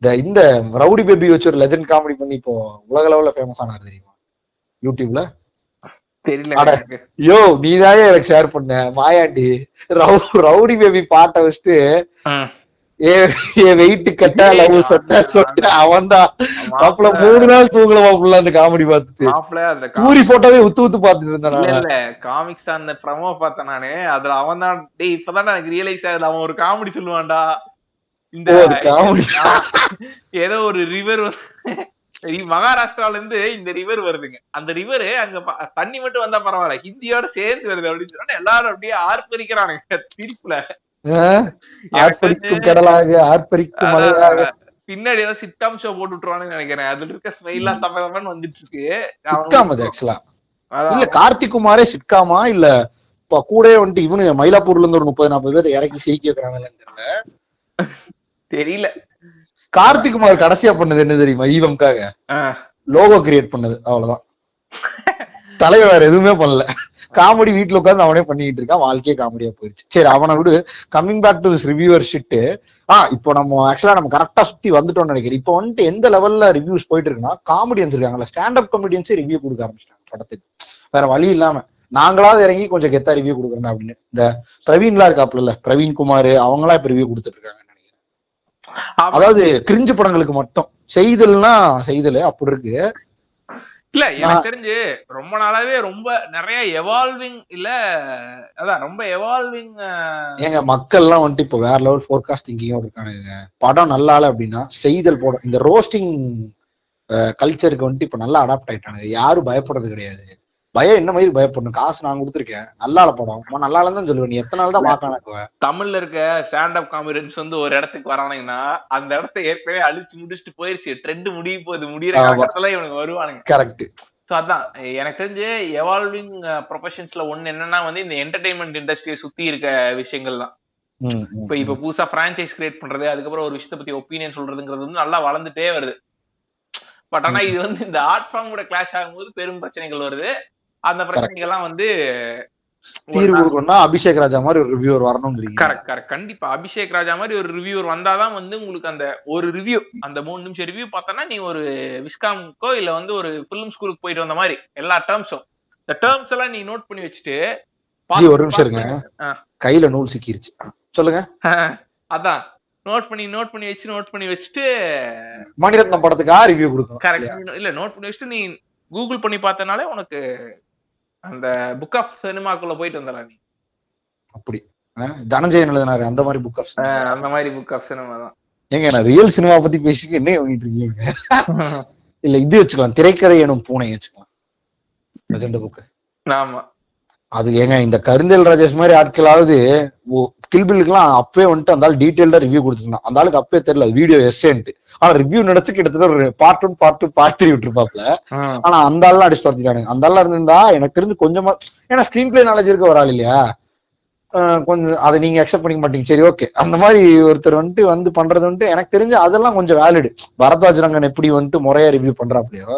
இந்த ரவுடி பேபி வச்சு ஒரு லெஜெண்ட் காமெடி பண்ணி இப்போ உலக லெவல்ல ஃபேமஸ் ஆனாரு தெரியுமா யூடியூப்ல. தெரியல. யோ நீதாயே எனக்கு ஷேர் பண்ண மாயாண்டி ரவுடி பேபி பாட்டை வச்சுட்டு வெயிட் கட்ட லவ் சொட்ட அவன் தான் மாப்பிள்ள 3 நாள் தூங்கல மாப்பிள்ள அந்த காமெடி பார்த்துட்டு சூரி போட்டோவே உத்து பாத்துட்டு இருந்தேன். இல்ல காமிக்ஸ் அந்த ப்ரமோ பார்த்தேன் நானு. அதுல அவன் தான் இப்பதான் எனக்கு ரியலைஸ் ஆகுது அவன் ஒரு காமெடி சொல்லுவான்டா. இந்த ஏதோ ஒரு ரிவர் மகாராஷ்டிரால இருந்து இந்த ரிவர் வருதுங்க. அந்த ரிவர் அங்க தண்ணி மட்டும் வந்தா பரவாயில்ல ஹிந்தியோட சேர்ந்து வருது அப்படின்னு சொன்னா எல்லாரும் அப்படியே ஆர்ப்பரிக்கிறானுங்க சிரிப்புல. பின்னாடி ஏதாவது சிட்காம் ஷோ போட்டு விட்டுருவானு நினைக்கிறேன். அதுல இருக்க ஸ்மைலா தப்பதப்பன்னு வந்துட்டு இருக்கு. இல்ல கார்த்திக் குமாரே சிட்காமா இல்ல கூட வந்துட்டு இவனு மயிலாப்பூர்ல இருந்து ஒரு 30-40 பேர் இறக்கி சிரிக்க வைக்கிறாங்க தெரியல. கார்த்திக் குமார் கடைசியா பண்ணது என்ன தெரியுமா? ஈவம்காக லோகோ கிரியேட் பண்ணது, அவ்வளவுதான். தலைவர் வேற எதுவுமே பண்ணல. காமெடி வீட்டுல உட்காந்து அவனே பண்ணிட்டு இருக்கான். வாழ்க்கையே காமெடியா போயிருச்சு. சரி அவனை விடு. Coming back to this reviewer shit. இப்போ நம்ம ஆக்சுவலா நம்ம கரெக்டா சுத்தி வந்துட்டோம்னு நினைக்கிறேன். இப்போ வந்துட்டு எந்த லெவல்ல ரிவ்யூஸ் போயிட்டு இருக்குன்னா, காமெடியன்ஸ் இருக்காங்கல்ல, ஸ்டாண்ட் அப் காமெடியன்ஸே ரிவ்யூ கொடுக்க ஆரம்பிச்சிட்டாங்க படத்துக்கு. வேற வழி இல்லாம நாங்களாவது இறங்கி கொஞ்சம் கெத்தா ரிவ்யூ கொடுக்குறேன் அப்படின்னு. இந்த பிரவீன்லாம் இருக்காப்ல, பிரவீன் குமார் அவங்களா இப்ப ரிவ்யூ கொடுத்துட்டு இருக்காங்க நினைக்கிறேன். அதாவது கிரிஞ்சு படங்களுக்கு மட்டும். செய்தல்னா செய்தல் அப்படி இருக்கு. இல்ல எனக்கு தெரிஞ்சு ரொம்ப நாளாவே ரொம்ப நிறைய எவால்விங் இல்ல அதான் ரொம்ப எவால்விங். ஏங்க மக்கள் எல்லாம் வந்துட்டு இப்போ வேற லெவல் ஃபோர்காஸ்ட் திங்கிங்கோட இருக்கானுங்க. படம் நல்லா இல்ல அப்படின்னா செய்தல் போட இந்த ரோஸ்டிங் கல்ச்சருக்கு வந்துட்டு இப்ப நல்லா அடாப்ட் ஆயிட்டானுங்க. யாரும் பயப்படுறது கிடையாது. பயம் என்ன மாதிரி பயப்படணும்? காசு நான் கொடுத்துருக்கேன், நல்லா படம் நல்லா இல்லன்னு சொல்லுவேன். நீ எத்தனை நாள் தான் வாக்கானுக்குவேன்? தமிழ்ல இருக்க ஸ்டாண்ட் அப் காமெடியன்ஸ் வந்து ஒரு இடத்துக்கு வரானுங்கன்னா அந்த இடத்த ஏற்கனவே அழிச்சு முடிச்சுட்டு போயிருச்சு. ட்ரெண்ட் முடிய போகுது, முடியிற காலத்துல இவனுக்கு வருவானுங்க. கரெக்ட். சோ அதான் எனக்கு தெரிஞ்சு எவால்விங் ப்ரொஃபஷன்ஸ்ல ஒண்ணு என்னன்னா வந்து இந்த என்டர்டைன்மெண்ட் இண்டஸ்ட்ரியை சுத்தி இருக்க விஷயங்கள் தான். இப்ப புதுசா பிரான்சைஸ் கிரியேட் பண்றது, அதுக்கப்புறம் ஒரு விஷயத்தை பத்தி ஒப்பீனியன் சொல்றதுங்கிறது வந்து நல்லா வளர்ந்துட்டே வருது. பட் ஆனா இது வந்து இந்த ஆர்ட் ஃபார்ம் கூட கிளாஷ் ஆகும்போது பெரும் பிரச்சனைகள் வருது. அந்த பிரச்சனைகள்லாம் வந்து தீர்வு கொடுக்கணும்னா அபிஷேக் ராஜா மாதிரி ஒரு ரிவ்யூவர் வரணும். Correct correct. கண்டிப்பா அபிஷேக் ராஜா மாதிரி ஒரு ரிவ்யூவர் வந்தாதான் வந்து உங்களுக்கு அந்த ஒரு ரிவ்யூ, அந்த 3 நிமிஷம் ரிவ்யூ பார்த்தோன்னா நீ ஒரு விஸ்காம்க்கோ இல்ல வந்து ஒரு பிலிம் ஸ்கூலுக்கு போயிட்டு வந்த மாதிரி எல்லா டேர்ம்ஸும் இந்த டேர்ம்ஸ் எல்லாம் நீ நோட் பண்ணி வச்சுட்டு. ஒரு நிமிஷம் இருங்க, கையில நூல் சிக்கிருச்சு, சொல்லுங்க. அதான் நோட் பண்ணி வச்சுட்டு மணிரத்னம் படத்துக்கா ரிவ்யூ கொடுக்கணும். கரெக்ட். இல்ல நோட் பண்ணி வச்சுட்டு நீ கூகுள் பண்ணி பார்த்தனாலே உனக்கு அந்த புக் ஆஃப் சினிமாக்குள்ள போயிட்டு வந்துடலாம். நீ அப்படி தனஞ்சயன் எழுதினாரு அந்த மாதிரி புக் ஆஃப் அந்த மாதிரி புக் ஆஃப் சினிமா தான். ஏங்க நான் ரியல் சினிமா பத்தி பேசிக்க என்ன வாங்கிட்டு இருக்கீங்க? இல்ல இது வச்சுக்கலாம், திரைக்கதை எனும் பூனை வச்சுக்கலாம், லெஜெண்ட் புக். ஆமா அது ஏங்க இந்த கருந்தேல் ராஜேஷ் மாதிரி ஆட்களாவது கில்பில்லுக்குலாம் அப்பவே வந்துட்டு அந்த ஆள் டீடைல்டா ரிவ்யூ கொடுத்துருந்தான். அந்த ஆளுக்கு அப்பவே தெரியல வீடியோ எஸ்ஸேன்ட்டு. ஆனா ரிவ்யூ நினைச்சு கிட்டத்தட்ட ஒரு பார்ட் 1 பார்ட் 2 பார்ட் 3 விட்டுருப்பாப்ல. ஆனா அந்த ஆள்லாம் அடிச்சு பார்த்துட்டானுங்க. அந்த ஆள்லாம் இருந்திருந்தா எனக்கு தெரிஞ்சு கொஞ்சமா, ஏன்னா ஸ்கிரீன் பிளே நாலேஜ் இருக்க ஒரு ஆள் இல்லையா, கொஞ்சம் அதை நீங்க அக்செப்ட் பண்ணிக்க மாட்டீங்க. சரி ஓகே, அந்த மாதிரி ஒருத்தர் வந்து பண்றது வந்துட்டு எனக்கு தெரிஞ்சு அதெல்லாம் கொஞ்சம் வேலிடு. பரத்வாஜ் ரங்கன் எப்படி வந்துட்டு முறையா ரிவ்யூ பண்றாப்லையோ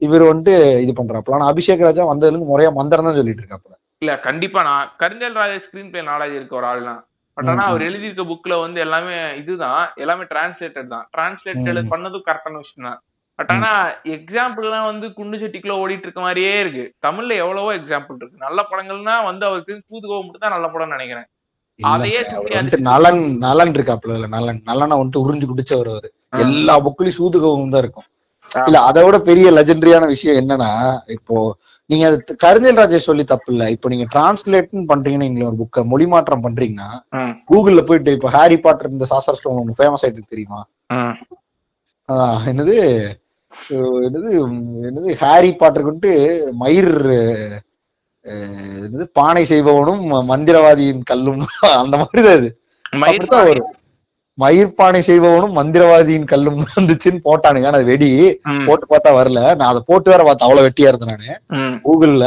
இவர் வந்துட்டு இது பண்றாப்ல. ஆனா அபிஷேக் ராஜா வந்ததுல இருந்து முறையா மந்திரம் தான் சொல்லிட்டு இருக்காப்ல. இல்ல கண்டிப்பா நான் கருஞ்சல் ராஜா ஸ்கிரீன் பிளே நாலேஜ் இருக்க ஒரு ஆள் தான். பட் ஆனா அவர் எழுதியிருக்க புக்ல வந்து எல்லாமே இதுதான், எல்லாமே டிரான்ஸ்லேட்டட் தான். டிரான்ஸ்லேட்டட் பண்ணதும் கரெக்டான விஷயம் தான். பட் ஆனா எக்ஸாம்பிள் எல்லாம் வந்து குண்டு சட்டிக்குள்ள ஓடிட்டு இருக்க மாதிரியே இருக்கு. தமிழ்ல எவ்வளவோ எக்ஸாம்பிள் இருக்கு. நல்ல படங்கள்னா வந்து அவருக்கு தூதுகோவம் மட்டும் தான் நல்ல படம்னு நினைக்கிறேன். அதையே நலன் இருக்காப்ல, நலனை வந்துட்டு உறிஞ்சு குடிச்சவர் அவரு. எல்லா புக்லயும் சூதுகோவம் தான் இருக்கும். இல்ல அதை விட பெரிய லெஜெண்டரியான விஷயம் என்னன்னா, இப்போ நீங்க அது கருந்தேல் ராஜேஷ் சொல்லி தப்பு இல்ல. இப்போ நீங்க டிரான்ஸ்லேட் பண்றீங்கன்னா, நீங்க ஒரு புக்கை மொழி மாற்றம் பண்றீங்கன்னா கூகுள்ல போயிட்டு இப்போ ஹாரி பாட்டர் இந்த சாசர் ஸ்டோன் ஒன்று ஃபேமஸ் ஆயிட்டு தெரியுமா? என்னது ஹாரி பாட்டருக்கு மயிர் பானை செய்பவனும் மந்திரவாதியின் கல்லும் அந்த மாதிரிதான் இது. அப்படித்தான் வரும். மயிர்பானை செய்பவனும் மந்திரவாதியின் கல்லும் வந்துச்சுன்னு போட்டானுங்க. அது வெடி போட்டு பார்த்தா வரல. நான் அதை போட்டு வேற பார்த்தேன், அவ்வளவு வெட்டியா இருந்தேன் நானு கூகுள்ல.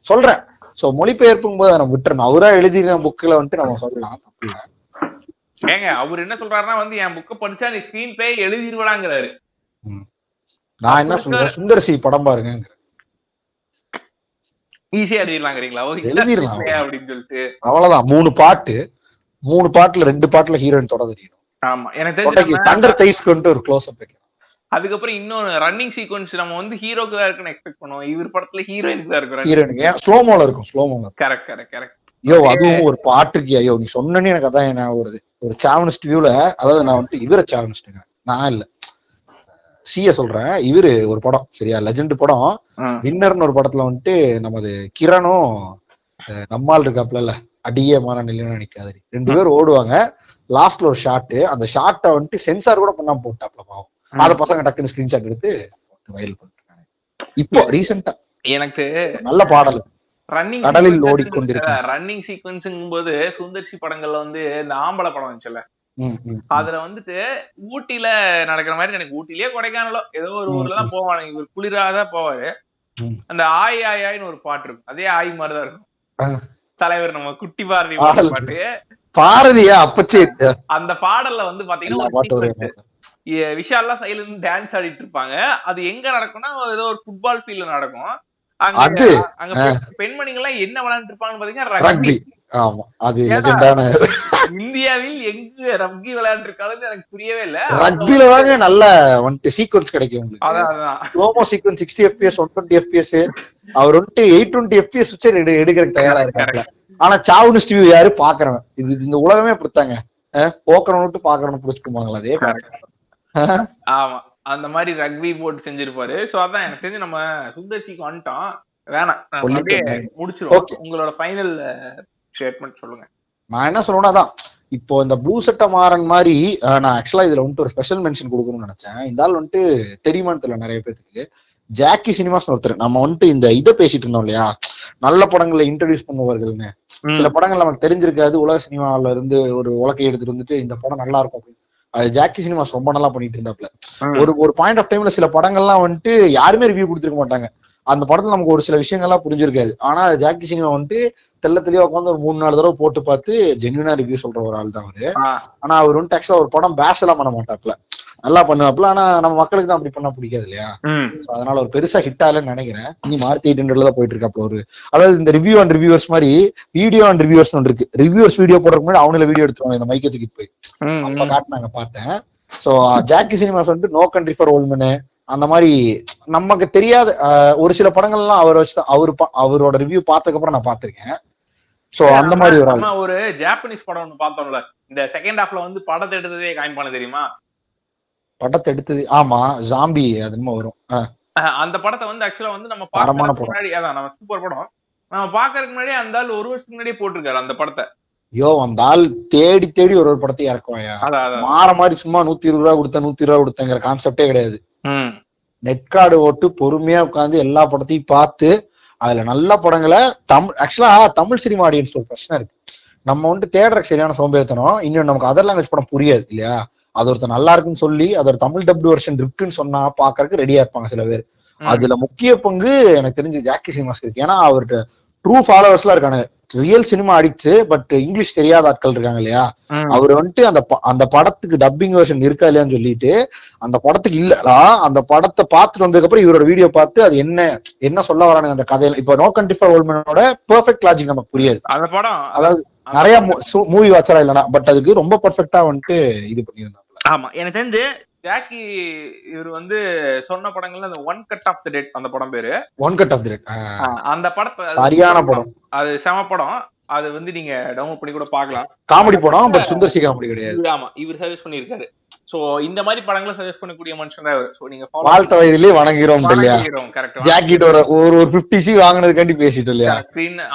சொல்றேன், சோ மொழிபெயர்ப்பும் போது நம்ம விட்டுறணும். அவரா எழுதின புக்ல வந்துட்டு நம்ம சொல்லலாம். ஏங்க அவர் என்ன சொல்றாருன்னா வந்து என் புக்கை படிச்சா நீ ஸ்கிரீன் பிளே எழுதிடுவாங்கிறாரு. நான் என்ன சொல்றேன், சுந்தர்சி படம் பாருங்க, ஈஸியா எழுதிடலாங்கிறீங்களா? எழுதிடலாம் அப்படின்னு சொல்லிட்டு அவ்வளவுதான். 3 பாட்டுல 2 பாட்டுல ஹீரோயின் தொட தெரியணும். ஆமா எனக்கு தெரிஞ்சு தண்டர் தைஸ்க்கு ஒரு க்ளோஸ் அப் வைக்கணும். அதுக்கப்புறம் இன்னொன்னு ரன்னிங் சீக்வன்ஸ் நம்ம வந்து ஹீரோக்கு தான் இருக்குன்னு எக்ஸ்பெக்ட் பண்ணுவோம். இவர் படத்துல ஹீரோயினுக்கு தான் இருக்கும். ஹீரோயினுக்கு ஸ்லோமோல இருக்கும். Correct correct correct. ஐயோ அதுவும் ஒரு பாட்டு இருக்கு. ஐயோ நீ சொன்னே எனக்கு அதான் என்ன வருது. ஒரு சாவனிஸ்ட் வியூல, அதாவது நான் வந்துட்டு இவரை சாவனிஸ்ட்டுங்க, நான் இல்ல சிய சொல்றேன். இவரு ஒரு படம் சரியா, லெஜெண்ட் படம் வின்னர்னு ஒரு படத்துல வந்துட்டு நமது கிரணும் நம்மால் இருக்காப்ல அடியே மான நிலைன்னு நினைக்காது, 2 பேர் ஓடுவாங்க. லாஸ்ட்ல ஒரு ஷாட், அந்த ஷாட்டை வந்துட்டு சென்சார் கூட பண்ணாம போட்டாப்ல பாவம். அத பசங்க டக்குன்னு ஸ்கிரீன்ஷாட் எடுத்து வைரல் பண்ணிருக்காங்க. இப்போ ரீசெண்டா எனக்கு நல்ல பாடல் ரன்னிங் கடலில் ஓடிக்கொண்டிருக்க ரன்னிங் சீக்வன்ஸ்ங்கும் போது சுந்தர்சி படங்கள்ல வந்து இந்த ஆம்பளை படம் வந்துச்சுல்ல, அதுல வந்துட்டு ஊட்டில நடக்கிற மாதிரி எனக்கு ஊட்டிலேயே கொடைக்கானலோ ஏதோ ஒரு ஊர்ல தான் போவாங்க. இவர் குளிராதான் போவாரு. அந்த ஆய் ஆய் ஆய்னு ஒரு பாட்டு இருக்கும், அதே ஆய் மாதிரிதான் இருக்கும். தலைவர் நம்ம குட்டி பாரதி பாட்டு பாரதியா அப்பச்சே. அந்த பாடல்ல வந்து பாத்தீங்கன்னா விஷாலா சைடுல இருந்து டான்ஸ் ஆடிட்டு இருப்பாங்க. அது எங்க நடக்கும்னா ஏதோ ஒரு ஃபுட்பால் ஃபீல்ட்ல நடக்கும். அங்க பெண்மணிகள் எல்லாம் என்ன விளையாண்டு இருப்பாங்கன்னு பாத்தீங்கன்னா ரக்பி. ஆமா, அது லெஜெண்டான. இந்தியாவில் எங்க ரக்பி விளையாண்டு இருக்காதுன்னு எனக்கு புரியவே இல்ல. ரக்பில தாங்க நல்ல வந்துட்டு சீக்வன்ஸ் கிடைக்கும் உங்களுக்கு. அதான் ஸ்லோமோ சீக்வன்ஸ் 60 fps 120 fps. அவர் வந்துட்டு 820 fps வச்சு எடுக்கிறதுக்கு தயாரா இருக்காங்க. ஆனா சாவுனிஸ்ட் வியூ யாரு பாக்குறவன், இது இந்த உலகமே அப்படித்தாங்க, போக்குறவன் விட்டு பாக்குறவன் புடிச்சுக்குவாங்களா அதே. ஆமா, அந்த மாதிரி ரக்பி போட்டு செஞ்சிருப்பாரு. சோ அதான் எனக்கு தெரிஞ்சு நம்ம சுந்தர்சிக்கு வந்துட்டோம். வேணாம் முடிச்சிருவோம். உங்களோட ஃபைனல் ஸ்டேட்மெண்ட் சொல்லுங்க. நான் என்ன சொல்லுவேன்னா, அதான் இப்போ இந்த ப்ளூ சட்டை மாறன் மாதிரி நான் ஆக்சுவலா இதுல வந்துட்டு ஒரு ஸ்பெஷல் மென்ஷன் கொடுக்கணும்னு நினைச்சேன். இந்த ஆள் வந்துட்டு தெரியுமான்னு தெரியல நிறைய பேருக்கு. ஜாக்கி சினிமாஸ் ஒருத்தர், நம்ம வந்துட்டு இந்த இதை பேசிட்டு இருந்தோம் இல்லையா, நல்ல படங்களை இன்ட்ரடியூஸ் பண்ணுவார்கள்னு. சில படங்கள் நமக்கு தெரிஞ்சிருக்காது, உலக சினிமாவில இருந்து ஒரு உலகை எடுத்துட்டு வந்துட்டு இந்த படம் நல்லா இருக்கும் அப்படின்னு. அது ஜாக்கி சினிமாஸ் ரொம்ப நல்லா பண்ணிட்டு இருந்தாப்ல. ஒரு பாயிண்ட் ஆஃப் டைம்ல சில படங்கள்லாம் வந்துட்டு யாருமே ரிவ்யூ கொடுத்துருக்க மாட்டாங்க. அந்த படத்துல நமக்கு ஒரு சில விஷயங்கள்லாம் புரிஞ்சிருக்காது. ஆனா ஜாக்கி சினிமா வந்துட்டு தெளிவா உட்காந்து ஒரு 3-4 தடவை போட்டு பார்த்து ஜென்யூனா ரிவ்யூ சொல்ற ஒரு ஆள் தான் அவரு. ஆனா அவர் வந்துட்டு ஆக்சுவலா ஒரு படம் பேஷ் எல்லாம் பண்ண மாட்டாப்ல, நல்லா பண்ணுவாப்ல. ஆனா நம்ம மக்களுக்கு தான் அப்படி பண்ண பிடிக்காது இல்லையா. அதனால ஒரு பெருசா ஹிட் ஆகலன்னு நினைக்கிறேன். இனி மார்த்தி 800 தான் போயிட்டு இருக்காப்ல. ஒரு அதாவது இந்த ரிவ்யூ அண்ட் ரிவ்யூவர்ஸ் மாதிரி வீடியோ அண்ட் ரிவ்யூவர்ஸ் ஒன்று இருக்கு. ரிவ்யூவர்ஸ் வீடியோ போடுறதுக்கு முன்னாடி அவங்கள வீடியோ எடுத்துருவாங்க, இந்த மைக்கை தூக்கிட்டு போய் அப்ப காட்டினாங்க பார்த்தேன். சோ ஜாக்கி சினிமாஸ் வந்துட்டு நோ கண்ட்ரி ஃபார் ஓல்ட் மென் அந்த மாதிரி நமக்கு தெரியாத ஒரு சில படங்கள்லாம் அவர் வச்சுதான் அவரோட ரிவ்யூ பார்த்ததுக்கு அப்புறம் நான் பாத்திருக்கேன். சோ அந்த மாதிரி ஒரு ஜாப்பனீஸ் படம் ஒண்ணு பார்த்தோம்ல, இந்த செகண்ட் ஹாஃப்ல வந்து படத்தை எடுத்ததே காமிப்பானு தெரியுமா? படத்தை எடுத்தது ஆமா, ஜாம்பி அது என்னமோ வரும். அந்த படத்தை வந்து ஆக்சுவலா வந்து நம்ம பாக்கிறதுக்கு முன்னாடி, அதான் நம்ம சூப்பர் படம், நம்ம பாக்குறதுக்கு முன்னாடி அந்த ஆள் 1 வருஷத்துக்கு முன்னாடியே போட்டிருக்காரு அந்த படத்தை. ஐயோ அந்த ஆள் தேடி தேடி ஒரு படத்தையும் இறக்குவாயா, மாற மாதிரி சும்மா 120 ரூபா கொடுத்த 120 ரூபா கொடுத்தங்கிற கான்செப்டே கிடையாது. நெட் கார்டு ஓட்டு பொறுமையா உட்காந்து எல்லா படத்தையும் பார்த்து அதுல நல்ல படங்களை ஆக்சுவலா தமிழ் சினிமா ஆடியன்ஸ் ஒரு பிரச்சனை இருக்கு. நம்ம வந்துட்டு தேடுறதுக்கு சரியான சோம்பேறித்தனம். இன்னும் நமக்கு அதர் லாங்குவேஜ் படம் புரியாது இல்லையா. அது ஒருத்தர் நல்லா இருக்குன்னு சொல்லி அதோட தமிழ் டப்டு வெர்ஷன் இருக்குன்னு சொன்னா பாக்குறதுக்கு ரெடியா இருப்பாங்க சில பேர். அதுல முக்கிய பங்கு எனக்கு தெரிஞ்சு ஜாக்கி சினிமாஸ் இருக்கு. ஏன்னா அவர்கிட்ட ட்ரூ ஃபாலோவர்ஸ் எல்லாம் இருக்காங்க, real cinema addicts, but English தெரியாத ஆட்கள் இருக்காங்க இல்லையா. அவர் வந்துட்டு அந்த படத்துக்கு டப்பிங் வெர்ஷன் இருக்கா இல்லையான்னு சொல்லிட்டு அந்த படத்துக்கு இல்லடா அந்த படத்தை பார்த்துட்டு வந்ததுக்கு அப்புறம் இவரோட வீடியோ பார்த்து அது என்ன சொல்ல வரானுங்க அந்த கதையில. இப்ப நோ கண்ட்ரி ஃபார் ஓல்ட் மெனோட பெர்ஃபெக்ட் லாஜிக் நமக்கு புரியாது அந்த படம். அதாவது நிறைய மூவி வாட்சரா இல்லனா, பட் அதுக்கு ரொம்ப பெர்ஃபெக்ட்டா வந்துட்டு இது பண்ணியிருந்தாங்க. ஆமா, எனக்கு தெரிஞ்சு ஜாக்கி இவர் வந்து சொன்ன படங்கள்ல அந்த one cut of the dead அந்த படம் பேரு one cut of the dead. அந்த படத்தை சரியான படம், அது செம படம். அது வந்து நீங்க டவுன்லோட் பண்ணி கூட பாக்கலாம். காமெடி படம், பட் சுந்தர்சி காமெடி கிடையாது. ஆமா, இவர் சஜஸ்ட் பண்ணிருக்காரு. சோ இந்த மாதிரி படங்களை சஜஸ்ட் பண்ணக்கூடிய மனுஷன் தான் இவர். சோ நீங்க வாழ்த்த வயதிலே வணங்குறோம் இல்லையா. கரெக்ட். ஜாக்கெட் ஒரு 50C வாங்குனதுக்காண்டி பேசிட்டு இல்லையா.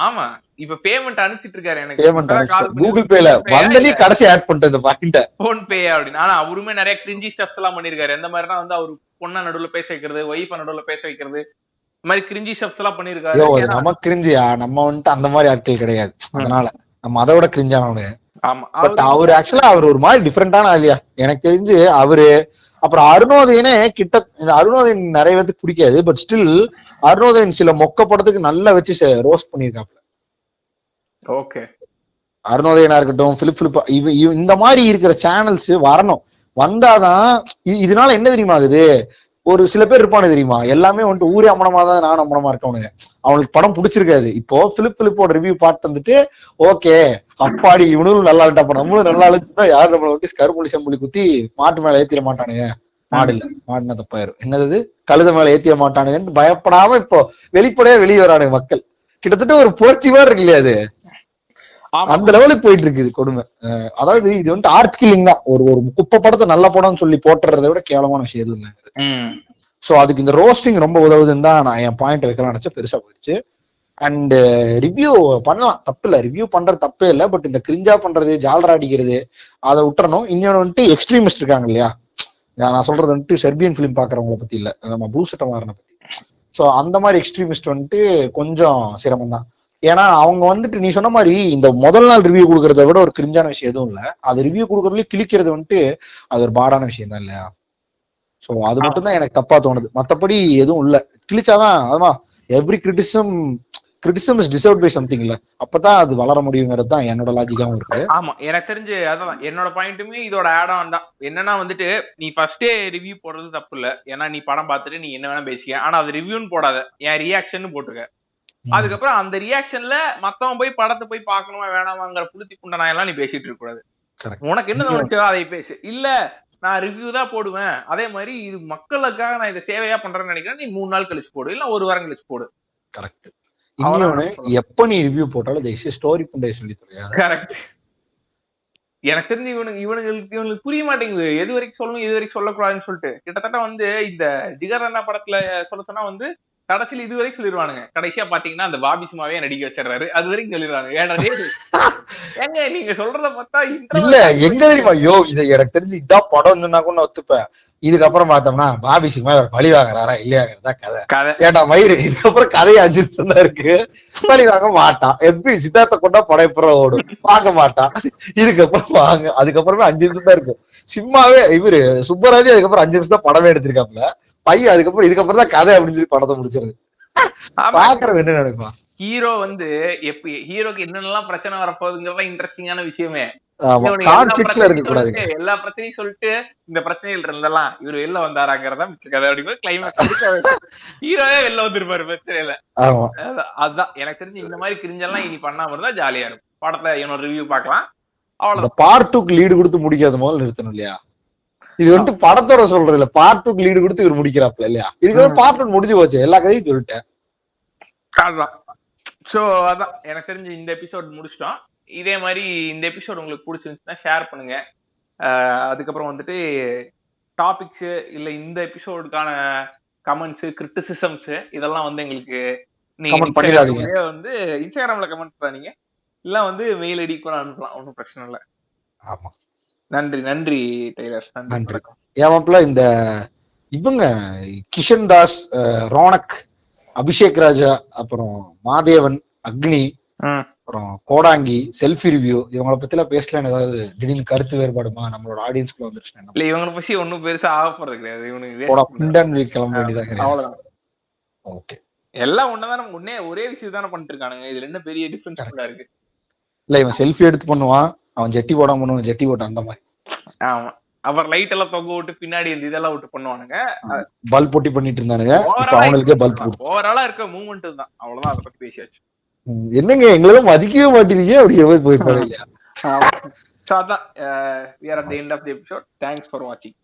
ஆமா, இப்ப பேமெண்ட் அனுப்பிச்சிட்டு இருக்காரு எனக்கு கூகுள் பேல வந்தனே கடைசி ஆட் பண்ணிட்டு இந்த பாயிண்ட போன் பே அப்படின்னு. ஆனா அவருமே நிறைய கிரிஞ்சி ஸ்டப்ஸ் எல்லாம் பண்ணிருக்காரு. எந்த மாதிரினா வந்து அவரு பொண்ணா நடுவுல பேச வைக்கிறது, ஒய்ஃபா நடுவுல பேச வைக்கிறது, இந்த மாதிரி கிரிஞ்சி ஸ்டப்ஸ் எல்லாம் பண்ணிருக்காரு. நம்ம கிரிஞ்சியா, நம்ம வந்துட்டு அந்த மாதிரி ஆட்கள் கிடையாது. அதனால நம்ம அதை விட கிரிஞ்சானவனு. ஆமா, அவரு ஆக்சுவலா அவர் ஒரு மாதிரி டிஃபரெண்டான ஆளியா எனக்கு தெரிஞ்சு. அவரு அப்புறம் அருணோதயனே அருணோதயன் நிறைய பேருக்கு பிடிக்காது, பட் ஸ்டில் அருணோதயன் சில மொக்க படத்துக்கு நல்லா வச்சு ரோஸ்ட் பண்ணிருக்காப்ல. ஓகே, அருணோதயனா இருக்கட்டும், பிலிப் இந்த மாதிரி இருக்கிற சேனல்ஸ் வரணும். வந்தாதான் இதனால என்ன தெரியுமா ஆகுது, ஒரு சில பேர் இருப்பானு தெரியுமா, எல்லாமே வந்துட்டு ஊரே அம்மனமா தான் நான் அம்மனமா இருக்கவனுங்க, அவனுக்கு படம் பிடிச்சிருக்காது. இப்போ பிலிப்போட ரிவ்யூ பார்த்து வந்துட்டு ஓகே அப்பாடி இவனும் நல்லா இல்லட்டா, நம்மளும் நல்லா இல்லா யாரும் நம்மளை வந்துட்டு கருமொழி செம்பொழி குத்தி மாட்டு மேல ஏத்திட மாட்டானுங்க மாடு இல்ல, மாடுனா தப்பாயிரும். என்னது கழுத மேல ஏத்திய மாட்டானுங்கன்னு பயப்படாம இப்போ வெளிப்படையா வெளியே வரானுங்க மக்கள். கிட்டத்தட்ட ஒரு புரட்சி மாதிரி இருக்கு இல்லையா அது, அந்த லெவலுக்கு போயிட்டு இருக்குது கொடுமை. அதாவது இது வந்து ஆர்ட் கில்லிங் தான். ஒரு ஒரு குப்பை படத்தை நல்ல படம்னு சொல்லி போட்டுறதை விட கேவலமான விஷயம் எதுவும் இல்லை. சோ அதுக்கு இந்த ரோஸ்டிங் ரொம்ப உதவுதுன்னு தான் நான் என் பாயிண்ட் வைக்கலாம் நினைச்சா, பெருசா போயிடுச்சு. அண்ட் ரிவ்யூ பண்ணலாம், தப்பு இல்ல, ரிவ்யூ பண்றது தப்பே இல்லை. பட் இந்த கிரிஞ்சா பண்றது, ஜாலரா அடிக்கிறது, அதை விட்டுறணும். இன்னொன்னு வந்துட்டு எக்ஸ்ட்ரீமிஸ்ட் இருக்காங்க இல்லையா, நான் சொல்றது வந்துட்டு செர்பியன் பிலிம் பாக்குறவங்களை பத்தி இல்ல, நம்ம ப்ளூ சட்டை மாறின பத்தி. சோ அந்த மாதிரி எக்ஸ்ட்ரீமிஸ்ட் வந்துட்டு கொஞ்சம் சிரமம் தான். ஏன்னா அவங்க வந்துட்டு நீ சொன்ன மாதிரி இந்த முதல் நாள் ரிவ்யூ கொடுக்கறத விட ஒரு கிரிஞ்சான விஷயம் எதுவும் இல்ல. அது ரிவ்யூ கொடுக்கறதுலயே கிழிக்கிறது வந்துட்டு அது ஒரு பாடான விஷயம் தான் இல்லையா. சோ அது மட்டும் தான் எனக்கு தப்பா தோணுது, மத்தபடி எதுவும் இல்ல. கிழிச்சாதான் அதான் every criticism is deserved by something இல்ல, அப்பதான் அது வளர முடியுங்கிறது தான் என்னோட லாஜிக்காவும் இருக்கு. ஆமா, எனக்கு தெரிஞ்சு அதான் என்னோட பாயிண்ட்டுமே இதோட ஆட் ஆன் தான். என்னன்னா வந்துட்டு நீ ஃபர்ஸ்டே ரிவ்யூ போடுறது தப்பு இல்ல, ஏன்னா நீ படம் பார்த்துட்டு நீ என்ன வேணா பேசிக்க, ஆனா அது ரிவ்யூன்னு போடாத, என் ரியாக்ஷன் போட்டுருக்க. அதுக்கப்புறம் அந்த ரியாக்ஷன்ல மத்தவன் போய் படத்தை போய் பார்க்கணுமா வேணாமாங்கிற புளுத்தி குண்டனா எல்லாம் நீ பேசிட்டு இருக்க கூடாது. உனக்கு என்ன தோணுச்சோ அதை பேசு. இல்ல நான் ரிவ்யூ தான் போடுவேன், அதே மாதிரி இது மக்களுக்காக நான் இதை சேவையா பண்றேன்னு நினைக்கிறேன், நீ 3 நாள் கழிச்சு போடு, இல்ல 1 வாரம் கழிச்சு போடு. கரெக்ட். இன்னொன்னு, எப்ப நீ ரிவ்யூ போட்டாலும் ஸ்டோரி புண்டை சொல்லி தருவியா. கரெக்ட். எனக்கு தெரிஞ்சு இவனுங்களுக்கு புரிய மாட்டேங்குது எது வரைக்கும் சொல்லணும் எது வரைக்கும் சொல்லக்கூடாதுன்னு சொல்லிட்டு. கிட்டத்தட்ட வந்து இந்த ஜிகர் அண்ணா படத்துல சொல்ல சொன்னா வந்து கடைசியில இது வரைக்கும் சொல்லிடுவானுங்க, கடைசியா பாத்தீங்கன்னா அந்த பாபி சும்மாவே நடிக்க வச்சிடறாரு, அது வரைக்கும் சொல்லிடுவாங்க. ஏங்க நீங்க சொல்றத பார்த்தா இல்ல எங்க தெரியுமா, ஐயோ இதை எனக்கு தெரிஞ்சு இதான் படம் சொன்னா கூட நான் ஒத்துப்பேன். இதுக்கப்புறம் பார்த்தோம்னா பாபி சிங்மா பழி வாங்குறாரா இல்லையாங்கிறதா கதை. ஏட்டா மயிறு, இதுக்கப்புறம் கதையை 5 நிமிஷம் தான் இருக்கு, பழி வாங்க மாட்டான். எப்படி சித்தார்த்த கொண்டா படம் எப்பறம் ஓடும், வாங்க மாட்டான். இதுக்கப்புறம் வாங்க, அதுக்கப்புறமே 5 நிமிஷம் தான் இருக்கும். சிம்மாவே இவரு சுப்பராஜ் அதுக்கப்புறம் 5 நிமிஷம் தான் படமே எடுத்திருக்காப்ல பையன். அதுக்கப்புறம் இதுக்கப்புறம் தான் கதை அப்படின்னு சொல்லி படத்தை முடிச்சிருது. பாக்குறவன் என்ன நினைப்பான், ஹீரோ வந்து ஹீரோக்கு என்னென்னலாம் பிரச்சனை வரப்போகுதுங்கிறதா இன்ட்ரெஸ்டிங்கான விஷயமே. எல்லா பிரச்சனையும் சொல்லிட்டு இந்த பிரச்சனைகள் இருந்தெல்லாம் இவரு வெளில வந்தாராங்கிறதா மிச்ச கதை. அப்படிங்கும்போது கிளைமேக்ஸ் ஹீரோவே வெளில வந்துருப்பாரு பிரச்சனையில. அதுதான் எனக்கு தெரிஞ்சு இந்த மாதிரி கிரிஞ்செல்லாம் இனி பண்ணாம இருந்தா ஜாலியா இருக்கும். படத்தை இவனோட ரிவ்யூ பார்க்கலாம், அவ்வளவுதான். பார்ட் 2க்கு லீடு கொடுத்து முடிக்காத முதல்ல நிறுத்தணும் இல்லையா. இது வந்து படத்தோட சொல்றது இல்ல, பார்ட் 2க்கு லீடு கொடுத்து இவர் முடிக்கிறாப்ல இல்லையா. இதுக்கு பார்ட் 1 முடிஞ்சு போச்சு, எல்லா கதையும் சொல்லிட்டேன். அதுதான். சோ அதான் எனக்கு தெரிஞ்சு இந்த எபிசோட் முடிச்சிட்டோம். இதே மாதிரி இந்த எபிசோட் உங்களுக்கு பிடிச்சிருந்துச்சுன்னா ஷேர் பண்ணுங்க. அதுக்கப்புறம் வந்துட்டு டாபிக்ஸ் இல்ல இந்த எபிசோடுக்கான கமெண்ட்ஸ், கிரிட்டிசிசம்ஸ் இதெல்லாம் வந்து எங்களுக்கு நீங்க வந்து இன்ஸ்டாகிராம்ல கமெண்ட் பண்ணீங்க, இல்ல வந்து மெயில் ஐடி கூட அனுப்பலாம், ஒன்றும் பிரச்சனை இல்லை. ஆமா, நன்றி டெய்லர். நன்றி. ஏமாப்ல இந்த இவங்க கிஷன் தாஸ், ரோனக், அபிஷேக் ராஜா, அப்புறம் மாதேவன், அக்னி, அப்புறம் கோடாங்கி, செல்ஃபி ரிவ்யூ, இவங்களை பத்தி எல்லாம் பேசலாம். ஏதாவது திடீர்னு கருத்து வேறுபாடுமா நம்மளோட ஆடியன்ஸ்க்குள்ள வந்துருச்சு? இல்ல இவங்களை பத்தி ஒன்னும் பெருசா ஆகப்படுறது கிடையாது. இவனுக்கு கிளம்ப வேண்டியதான். ஓகே, எல்லாம் ஒன்னதான், ஒரே விஷயம் தானே பண்ணிட்டு இருக்கானுங்க. இதுல என்ன பெரிய டிஃபரன்ஸ் இருக்கு? இல்ல இவன் செல்ஃபி எடுத்து பண்ணுவான், அவன் ஜெட்டி போடாம பண்ணுவான், ஜெட்டி போட்டு அந்த மாதிரி. ஆமா, அப்புறம் லைட் எல்லாம் தொங்க விட்டு பின்னாடி இந்த இதெல்லாம் விட்டு பண்ணுவானுங்க. பல்ப் போட்டி பண்ணிட்டு இருந்தானுங்க. அவங்களுக்கே பல்ப் ஓவராலா இருக்க மூவ்மெண்ட் தான், அவ்வளவுதான். அதை பத்தி பேசியாச்சு. என்னங்க எங்களும் மதிக்கவே மாட்டீங்க, அப்படி போய் போயிடலையா. So, we are at the end of the episode. Thanks for watching.